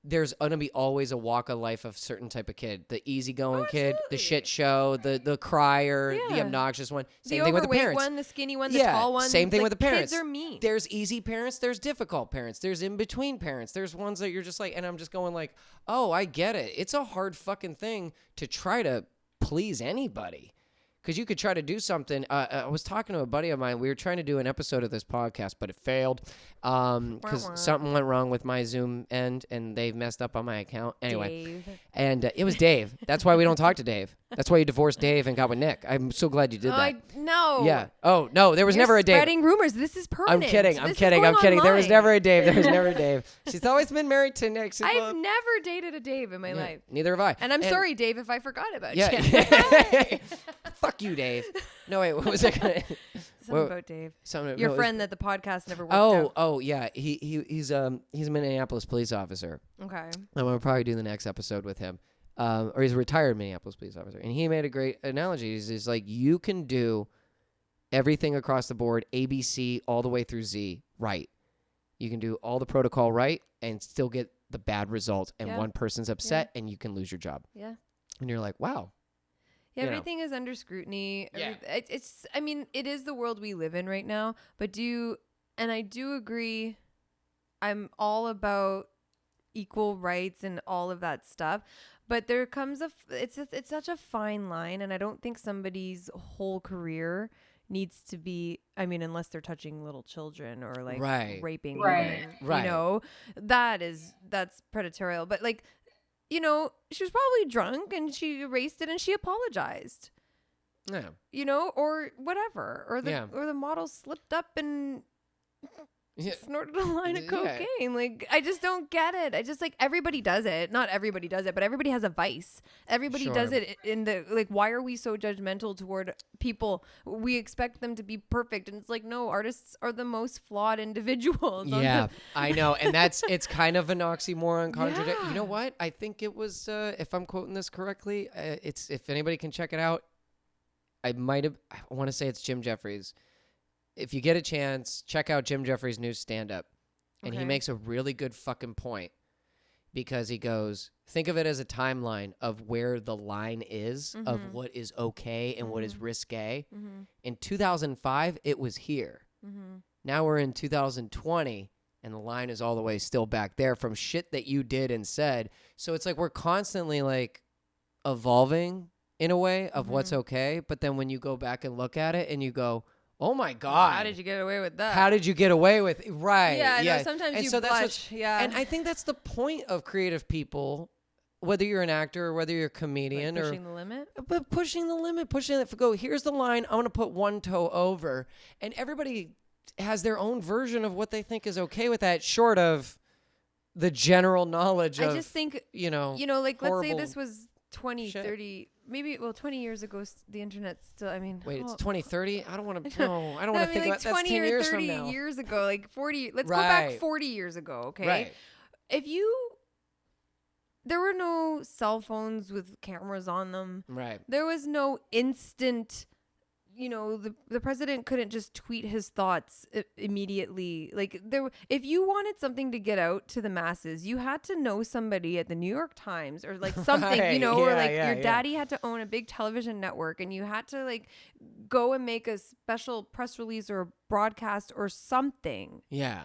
there's going to be always a walk of life of certain type of kid. The easygoing kid, the shit show, the crier, the obnoxious one. Same thing with the parents. One, the skinny one, the tall one. Same thing with the parents. Kids are mean. There's easy parents, there's difficult parents, there's in-between parents. There's ones that you're just like, and I'm just going like, oh, I get it. It's a hard fucking thing to try to please anybody. Because you could try to do something. I was talking to a buddy of mine. We were trying to do an episode of this podcast, but it failed because something went wrong with my Zoom end, and they've messed up on my account. Anyway, Dave. And it was Dave. That's why we don't talk to Dave. That's why you divorced Dave and got with Nick. I'm so glad you did that. No. Yeah. Oh, no, there was You're never a Dave. spreading rumors. This is permanent. I'm kidding. I'm kidding. There was never a Dave. There was never a Dave. She's always been married to Nick. I've never dated a Dave in my life. Neither have I. And I'm sorry, Dave, if I forgot about you. Yeah. Fuck you, Dave. No, wait. What was I going to... Something about Dave. Your friend that the podcast never worked out. Oh, yeah. He's a Minneapolis police officer. Okay. I'm going to probably do the next episode with him. Or he's a retired Minneapolis police officer. And he made a great analogy. He's like, you can do everything across the board, ABC all the way through Z, right. You can do all the protocol right and still get the bad result. And one person's upset and you can lose your job. Yeah. And you're like, wow. Yeah, everything is under scrutiny. Yeah. It is the world we live in right now. But I do agree, I'm all about equal rights and all of that stuff. But there comes it's such a fine line. And I don't think somebody's whole career needs to be, unless they're touching little children or like raping women. Right. That's predatory. But like, she was probably drunk and she erased it and she apologized. Yeah. Or whatever. Or the model slipped up and snorted a line of cocaine. Like, I just don't get it. I just, like, everybody does it. Not everybody does it, but everybody has a vice. Everybody does it in the, like, why are we so judgmental toward people? We expect them to be perfect. And it's like, no, artists are the most flawed individuals. Yeah, I know. And it's kind of an oxymoron contradict. You know what? I think it was, if I'm quoting this correctly, if anybody can check it out, I want to say it's Jim Jeffries. If you get a chance, check out Jim Jeffries' new stand-up. And he makes a really good fucking point because he goes, think of it as a timeline of where the line is of what is okay and what is risque. In 2005, it was here. Now we're in 2020, and the line is all the way still back there from shit that you did and said. So it's like we're constantly like evolving in a way of what's okay. But then when you go back and look at it and you go, oh my God. How did you get away with that? How did you get away with it? Right. Yeah, no, sometimes you blush. Yeah. And I think that's the point of creative people whether you're an actor or whether you're a comedian Like pushing the limit. but pushing the limit, pushing it. Go, here's the line. I'm going to put one toe over. And everybody has their own version of what they think is okay with that, short of the general knowledge of, I just think, like, let's say this was 20, shit. 30, maybe, 20 years ago, the internet still, I mean. Wait, it's 2030? I don't want to, no, I don't want to think like about that's 20 10 or years 30 from now. years ago, like 40, let's go back Right. 40 years ago, okay? Right. There were no cell phones with cameras on them. Right. There was no instant, the president couldn't just tweet his thoughts immediately. Like if you wanted something to get out to the masses, you had to know somebody at the New York Times or like something, Right. or Yeah, like yeah, your yeah. daddy had to own a big television network and you had to like go and make a special press release or a broadcast or something, Yeah.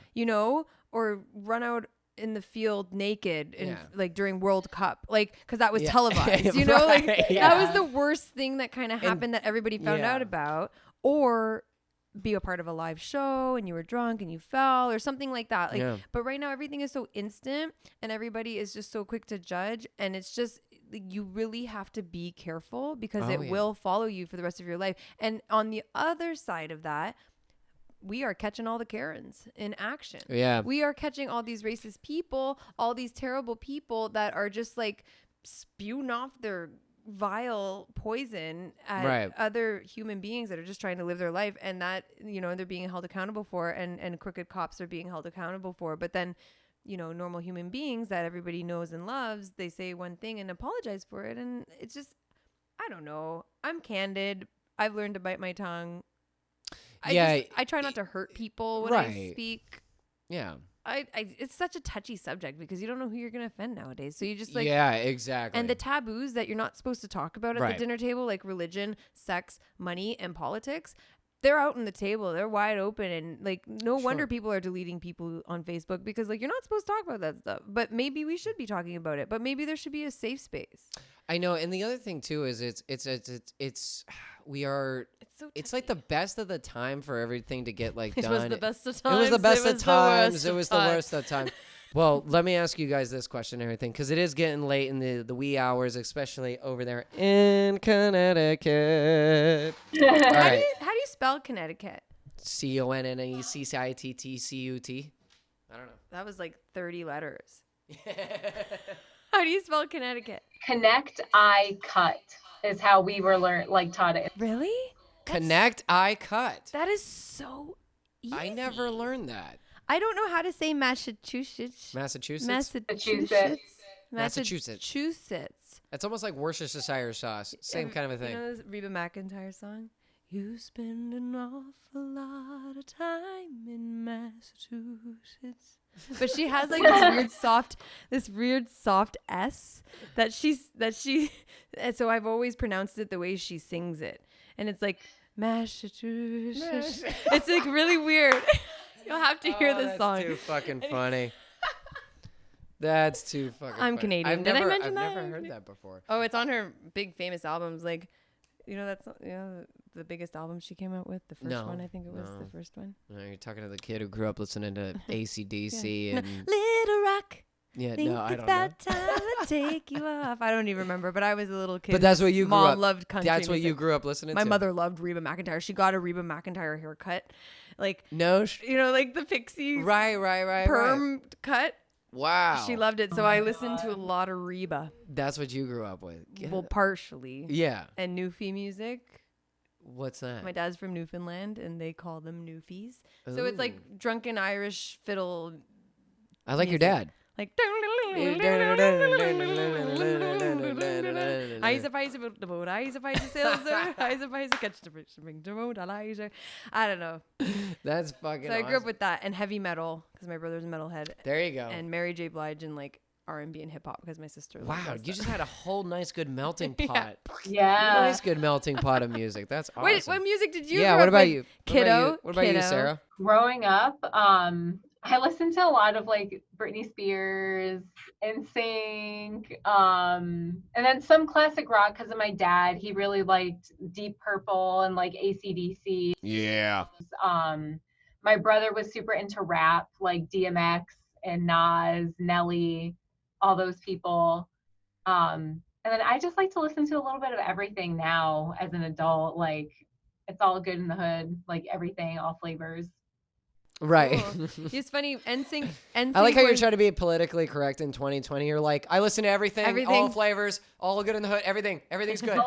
or run out in the field naked and Yeah. like during World Cup, like, because that was Yeah. televised, like Right, that yeah. was the worst thing that kind of happened that everybody found yeah. out about, or be a part of a live show and you were drunk and you fell or something like that. Like, Yeah. but right now everything is so instant and everybody is just so quick to judge, and it's just, you really have to be careful because it yeah. will follow you for the rest of your life. And on the other side of that, we are catching all the Karens in action. Yeah. We are catching all these racist people, all these terrible people that are just like spewing off their vile poison at Right. other human beings that are just trying to live their life, and that, they're being held accountable for, and crooked cops are being held accountable for. But then, normal human beings that everybody knows and loves, they say one thing and apologize for it. And it's just, I don't know. I'm candid. I've learned to bite my tongue. I try not to hurt people when I Right. speak. Yeah. It's such a touchy subject because you don't know who you're going to offend nowadays. So you just like, yeah, exactly. and the taboos that you're not supposed to talk about at Right. the dinner table, like religion, sex, money, and politics, they're out on the table. They're wide open. And like, no wonder people are deleting people on Facebook because like, you're not supposed to talk about that stuff, but maybe we should be talking about it, but maybe there should be a safe space. I know, and the other thing too is we are. So It's like the best of the time for everything to get like It done. was the best of It was the times. best It of was the times. worst It of was the times. worst of time. Well, let me ask you guys this question and everything, because it is getting late in the wee hours, especially over there in Connecticut. All right, How do you spell Connecticut? CONNECTICUT. I don't know. That was like 30 letters. How do you spell Connecticut? Connect, I cut is how we were taught it. Really? Connect, I cut. That is so easy. I never learned that. I don't know how to say Massachusetts. Massachusetts. Massachusetts. It's almost like Worcestershire sauce. Same kind of a thing. You know this Reba McEntire song? You spend an awful lot of time in Massachusetts. But she has like this weird soft S that she, and so I've always pronounced it the way she sings it. And it's like, Massachusetts. It's like really weird. You'll have to hear this song. That's too fucking funny. That's too fucking I'm funny. Canadian. Did I mention that? I've never heard that before. Oh, it's on her big famous albums. Like, that's the biggest album she came out with. The first one, I think it was the first one. No, you're talking to the kid who grew up listening to AC/DC and Little Rock. yeah. Think No, I it's don't know. about time to take you off. I don't even remember, but I was a little kid. But that's what you grew Mom up. loved country That's what you music. grew up listening My to. mother loved Reba McEntire. She got a Reba McEntire haircut, like No. like the pixie Right. perm cut. Wow. She loved it, so I listened to a lot of Reba. That's what you grew up with. Well, partially. Yeah. And Newfie music. What's that? My dad's from Newfoundland, and they call them Newfies. So it's like drunken Irish fiddle. I like your music. dad. Like. I don't know. That's fucking So I grew up awesome. with that and heavy metal because my brother's a metalhead, There you go. and Mary J. Blige and like R&B and hip hop because my sister. Wow, loves you that. just had a whole nice good melting Yeah. pot. Yeah. Nice good melting pot of music. That's awesome. Wait, what music did you? Yeah, grow what up about with? you? Kiddo? What about you, Sarah? Growing up, I listened to a lot of like Britney Spears, NSYNC, and then some classic rock because of my dad. He really liked Deep Purple and like AC/DC. Yeah. My brother was super into rap, like DMX and Nas, Nelly, all those people. And then I just like to listen to a little bit of everything now as an adult. Like it's all good in the hood, like everything, all flavors. Right. It's funny. NSYNC. I like how you're trying to be politically correct in 2020. You're like, I listen to everything, all flavors, all good in the hood, everything's good.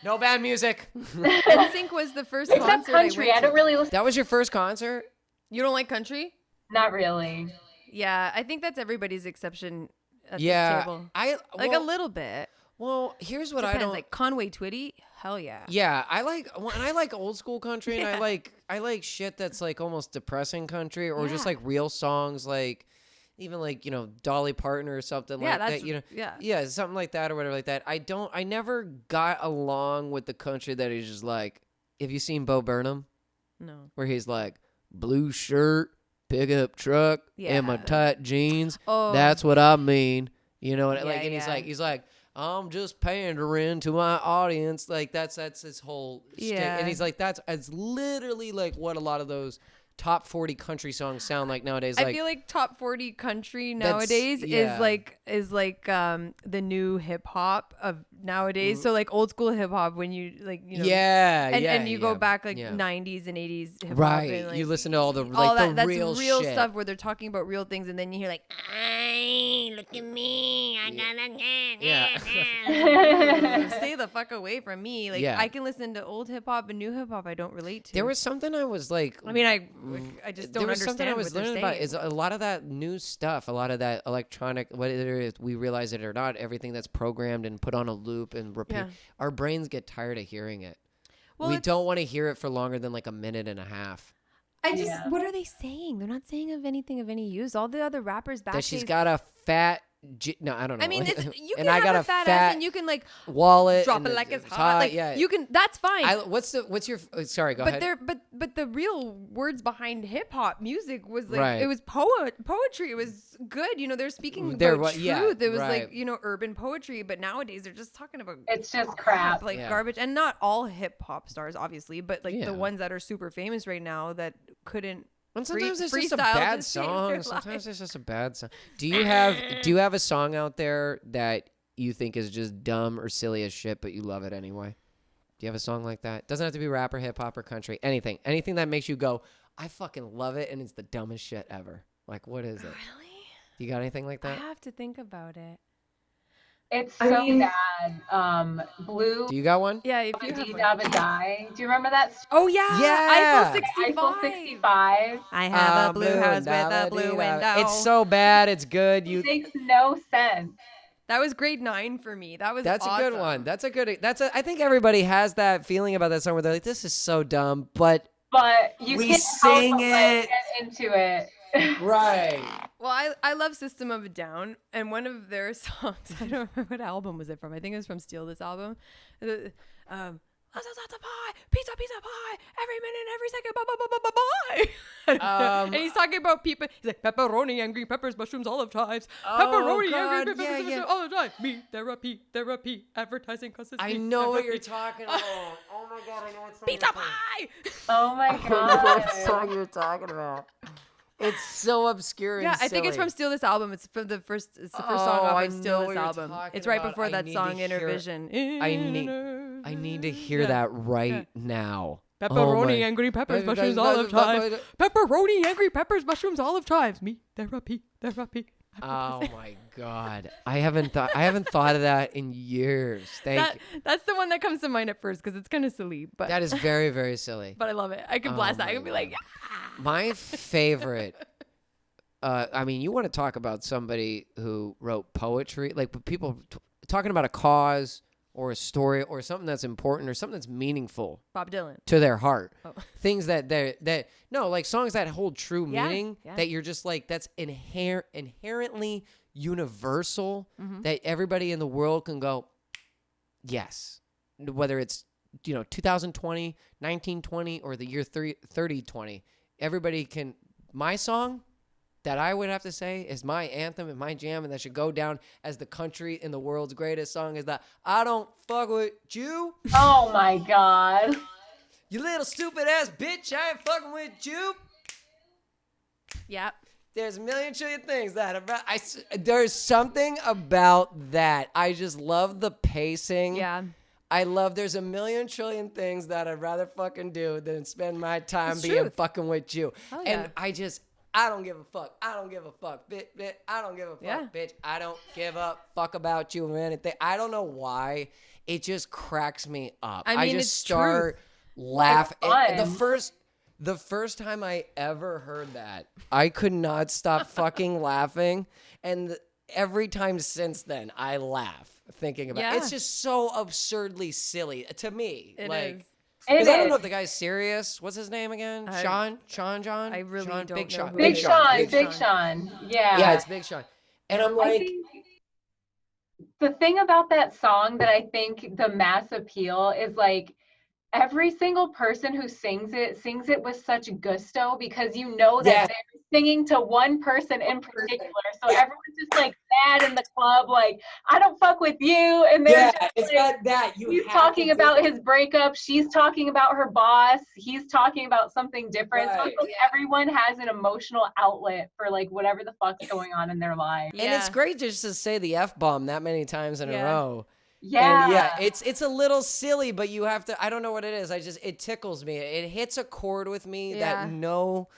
No bad music. NSYNC was the first Except concert country. I don't really listen. That was your first concert? You don't like country? Not really. Yeah, I think that's everybody's exception at this table. Like a little bit. Well, here's what Depends. I don't like Conway Twitty. Hell yeah. Yeah, I like old school country, and I like shit that's like almost depressing country, or just like real songs, like even like Dolly Parton or something like that. Something like that or whatever like that. I never got along with the country that is just like. Have you seen Bo Burnham? No. Where he's like blue shirt, pickup truck, and my tight jeans. Oh. That's what I mean. You know what? Yeah, and he's like. I'm just pandering to my audience. Like that's his whole shtick. And he's like, it's literally like what a lot of those top 40 country songs sound like nowadays. I feel like top 40 country nowadays is like the new hip hop of nowadays. So like old school hip hop when you like and you go back like 90s and 80s hip hop. Right. And, like, you listen to all the that's real shit. stuff where they're talking about real things, and then you hear like, look at me, I got stay the fuck away from me. Like I can listen to old hip hop and new hip hop I don't relate to. There was something I was like, I mean, I just don't understand. There was something I was learning about is a lot of that new stuff, a lot of that electronic, whether it is we realize it or not, everything that's programmed and put on a loop and repeat. Our brains get tired of hearing it. Well, we don't want to hear it for longer than like a minute and a half. What are they saying? They're not saying anything of any use. All the other rappers back that she's got a fat. No, I don't know. I mean, you can and have I got a fat ass and you can like wallet, drop it like it's hot. Like you can. That's fine. What's your? Sorry, go ahead. But the real words behind hip hop music was like it was poetry. It was good. They're speaking about truth. It was like urban poetry. But nowadays they're just talking about it's just crap, like garbage. And not all hip hop stars, obviously, but like the ones that are super famous right now that couldn't. And sometimes it's just a bad song. Sometimes it's just a bad song. Do you have a song out there that you think is just dumb or silly as shit, but you love it anyway? Do you have a song like that? Doesn't have to be rap or hip hop or country. Anything that makes you go, I fucking love it, and it's the dumbest shit ever. Like, what is it? Really? You got anything like that? I have to think about it. It's so bad. Blue. Do you got one? Yeah, if you have a die. Do you remember that? Oh yeah. Yeah. Eiffel 65. I have a blue house with a blue window. It's so bad. It's good. It makes no sense. That was grade 9 for me. That's awesome. A good one. I think everybody has that feeling about that song where they're like, this is so dumb, but you we can sing it. Get into it. Right. Well, I love System of a Down, and one of their songs, I don't remember what album was it from. I think it was from Steal This Album. Lots of pie, pizza pie, every minute, every second, bye. And he's talking about people. He's like pepperoni and green peppers, mushrooms, olive chives. Pepperoni and green peppers, mushrooms, olive chives. Me therapy, advertising causes. I know what you're talking about. Oh my god, I know what song. Pizza pie. Oh my god. I know what song you're talking about. It's so obscure and silly. I think it's from Steal This Album. It's from the first song off of Steal This Album. It's right before that song Intervision. I need to hear that right now. Pepperoni, angry peppers, mushrooms, olive chives. Pepperoni, angry peppers, mushrooms, olive chives. Me therapy. Oh my god, I haven't thought of that in years. That's the one that comes to mind at first because it's kind of silly, but that is very, very silly. But I love it. I can blast that. I can be like, my favorite. I mean, you want to talk about somebody who wrote poetry, like people talking about a cause or a story or something that's important or something that's meaningful. Bob Dylan. To their heart. Oh. Things like songs that hold true meaning that you're just like, that's inherently universal, that everybody in the world can go, yes. Whether it's, 2020, 1920, or the year 3020, everybody can, my song that I would have to say is my anthem and my jam, and that should go down as the country in the world's greatest song, is that I don't fuck with you. Oh my god. You little stupid ass bitch, I ain't fucking with you. Yep. There's a million trillion things that there's something about that. I just love the pacing. Yeah. I love there's a million trillion things that I'd rather fucking do than spend my time It's being truth. fucking with you. Hell And yeah. I don't give a fuck. I don't give a fuck. Bitch, I don't give a fuck, Yeah. bitch. I don't give a fuck about you or anything. I don't know why. It just cracks me up. I mean, just it's start laughing. fun. The first time I ever heard that, I could not stop fucking laughing. And every time since then, I laugh thinking about it. Yeah. It's just so absurdly silly to me. It like, is. It because I don't know is. if the guy's serious. What's his name again? I- John? I really Sean? don't Big know Sean. who Big it is. Sean. Big Big Sean. Yeah. Yeah, it's Big Sean. And I'm I like, think the thing about that song that I think the mass appeal is like every single person who sings it with such gusto because you know that Yeah. they're singing to one person in particular. So everyone's just like mad in the club, like, I don't fuck with you. And they're just it's like, not that. he's talking about his breakup. She's talking about her boss. He's talking about something different. So Right. it's like everyone has an emotional outlet for like whatever the fuck's going on in their life. And it's great just to say the F-bomb that many times in a Yeah. row. Yeah. And yeah, it's a little silly, but you have to, I don't know what it is. It tickles me. It hits a chord with me Yeah. that no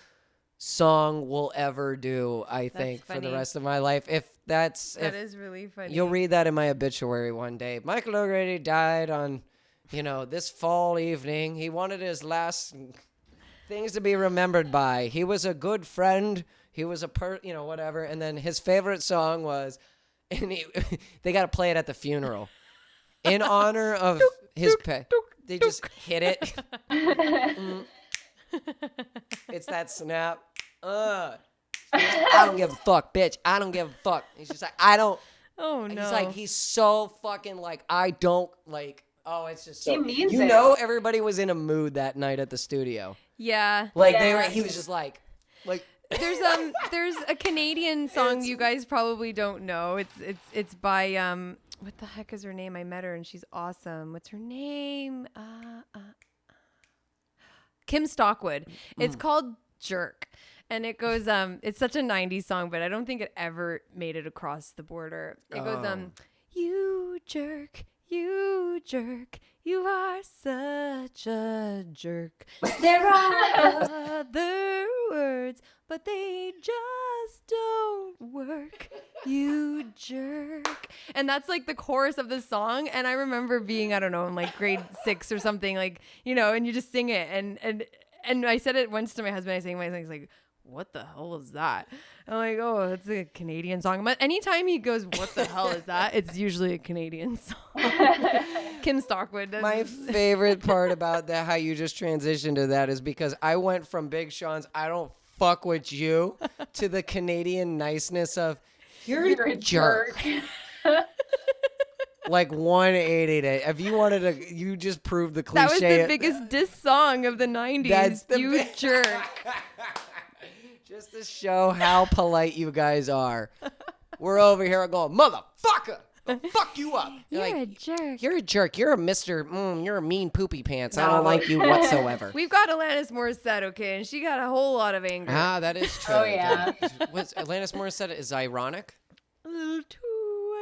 song will ever do, I think, for the funny. rest of my life. If That is really funny. you'll read that in my obituary one day. Michael O'Grady died on, this fall evening. He wanted his last things to be remembered by. He was a good friend. He was whatever. And then his favorite song was, and they got to play it at the funeral. In honor of his pay. They just hit it. It's that snap. I don't give a fuck, bitch. I don't give a fuck. He's just like, I don't. Oh no. He's like, he's so fucking like, I don't like. Oh, it's just so. He means you it. know, everybody was in a mood that night at the studio. Yeah. Like Yeah. he was just like. There's a Canadian song you guys probably don't know. It's by what the heck is her name? I met her and she's awesome. What's her name? Kim Stockwood. It's called Jerk. And it goes it's such a 90s song, but I don't think it ever made it across the border. It goes you jerk, you are such a jerk. There are other words, but they just don't work. You jerk. And that's like the chorus of the song. And I remember being, I don't know, in like grade 6 or something, like, and you just sing it. And I said it once to my husband. I sang my thing. He's like, what the hell is that? I'm like, oh, it's a Canadian song. But anytime he goes, what the hell is that? It's usually a Canadian song. Kim Stockwood. My favorite part about that, how you just transitioned to that, is because I went from Big Sean's "I don't fuck with you" to the Canadian niceness of "you're a jerk." Like 180 to, if you wanted to, you just proved the cliche. That was the biggest diss song of the 90s. That's the you jerk. Just to show how polite you guys are. We're over here going, motherfucker, I'll fuck you up. You're like, a jerk. You're a jerk. You're a you're a mean poopy pants. I don't like you whatsoever. We've got Alanis Morissette, okay, and she got a whole lot of anger. That is true. Oh, yeah. What's Alanis Morissette is ironic. A little too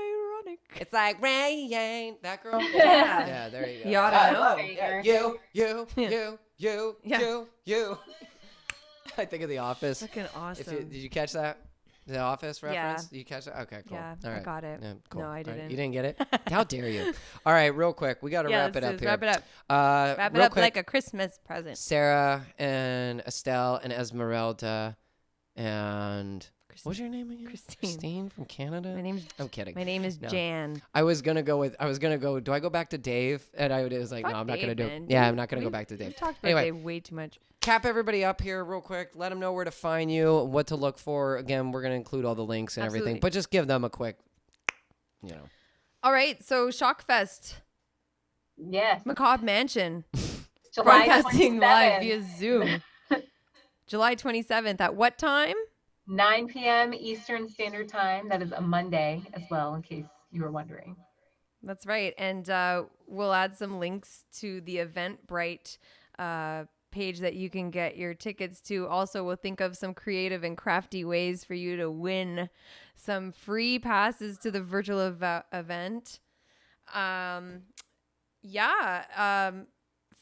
ironic. It's like rain. That girl. Yeah. Yeah, there you go. You oughta know. Yeah. You. I think of The Office. Fucking awesome. Did you catch that? The Office reference? Did you catch that? Okay, cool. Yeah, All I right. got it. Yeah, cool. No, I All right, didn't. You didn't get it? How dare you? All right, real quick. We got to wrap it up here. Wrap it up. Wrap it real up quick, like a Christmas present. Sarah and Estelle and Esmeralda and what was your name again? Christine from Canada. I'm kidding. My name is Jan. I was gonna go. Do I go back to Dave? And I was like, Fuck no, I'm not Dave, gonna do it. man. Yeah, I'm not gonna go We've- back to Dave. We've talked about Anyway. Dave way too much. Cap everybody up here real quick. Let them know where to find you, what to look for. Again, we're gonna include all the links and everything, Absolutely. but just give them a quick, All right, so Shockfest, Yes. Macabre Mansion, July broadcasting live 27th, via Zoom. July 27th at what time? 9 p.m. Eastern Standard Time. That is a Monday as well, in case you were wondering. That's right. And we'll add some links to the Eventbrite page that you can get your tickets to. Also, we'll think of some creative and crafty ways for you to win some free passes to the virtual event.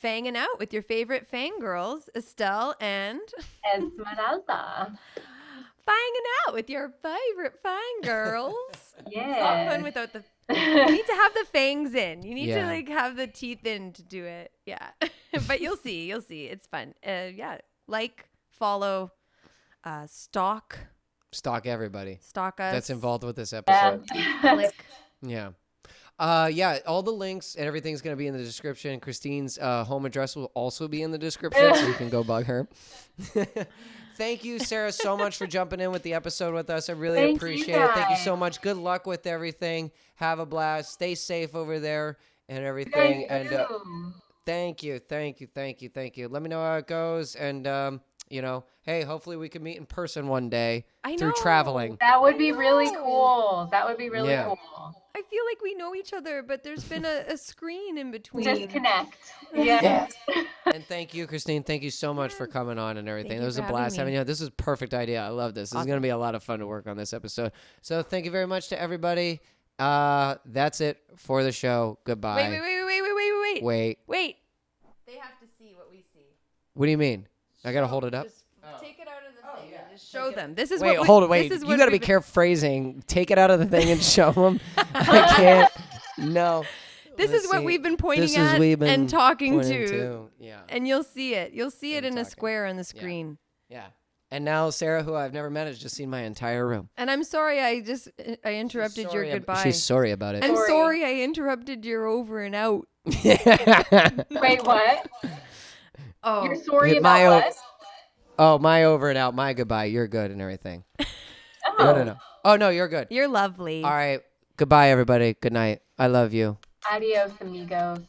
Fangin' Out with your favorite fangirls, Estelle and Esmeralda. Fangin' Out with your favorite fangirls. Yeah. It's not fun without the. You need to have the fangs in. You need to Yeah. like have the teeth in to do it. Yeah, but you'll see. You'll see. It's fun. Like, follow, stalk everybody us. that's involved with this episode. Click. Yeah. All the links and everything's going to be in the description. Christine's home address will also be in the description, so you can go bug her. Thank you, Sara, so much for jumping in with the episode with us. I really Thank you, appreciate it. Thank you guys. so much. Good luck with everything. Have a blast. Stay safe over there and You everything. guys And do. thank you. Let me know how it goes. And, hey, hopefully we can meet in person one day through know. traveling. That would be I really know. cool. That would be really Yeah. cool. I feel like we know each other, but there's been a screen in between. Disconnect. Yeah. And thank you, Christine. Thank you so much for coming on and everything. Thank It you was a for having blast me. having you. This is a perfect idea. I love this. This is Awesome. going to be a lot of fun to work on this episode. So thank you very much to everybody. That's it for the show. Goodbye. Wait. They have to see what we see. What do you mean? I got to hold it up? Just take it out of the thing and just show them. This is Wait, what hold it. Wait, This is you what got to be we've been- careful phrasing. Take it out of the thing and show them. I can't. No. This Let's is what see. we've been pointing This is at we've been and talking pointing to. Yeah. And you'll see it. You'll see it And in a talking. square on the screen. Yeah. And now Sara, who I've never met, has just seen my entire room. And I'm sorry I interrupted your goodbye. She's sorry about it. I'm Sorry. sorry I interrupted your over and out. Wait, what? Oh. You're sorry Hit about my what? Oh, my over and out, my goodbye. You're good and everything. Oh. No. Oh, no, you're good. You're lovely. All right. Goodbye, everybody. Good night. I love you. Adios, amigos.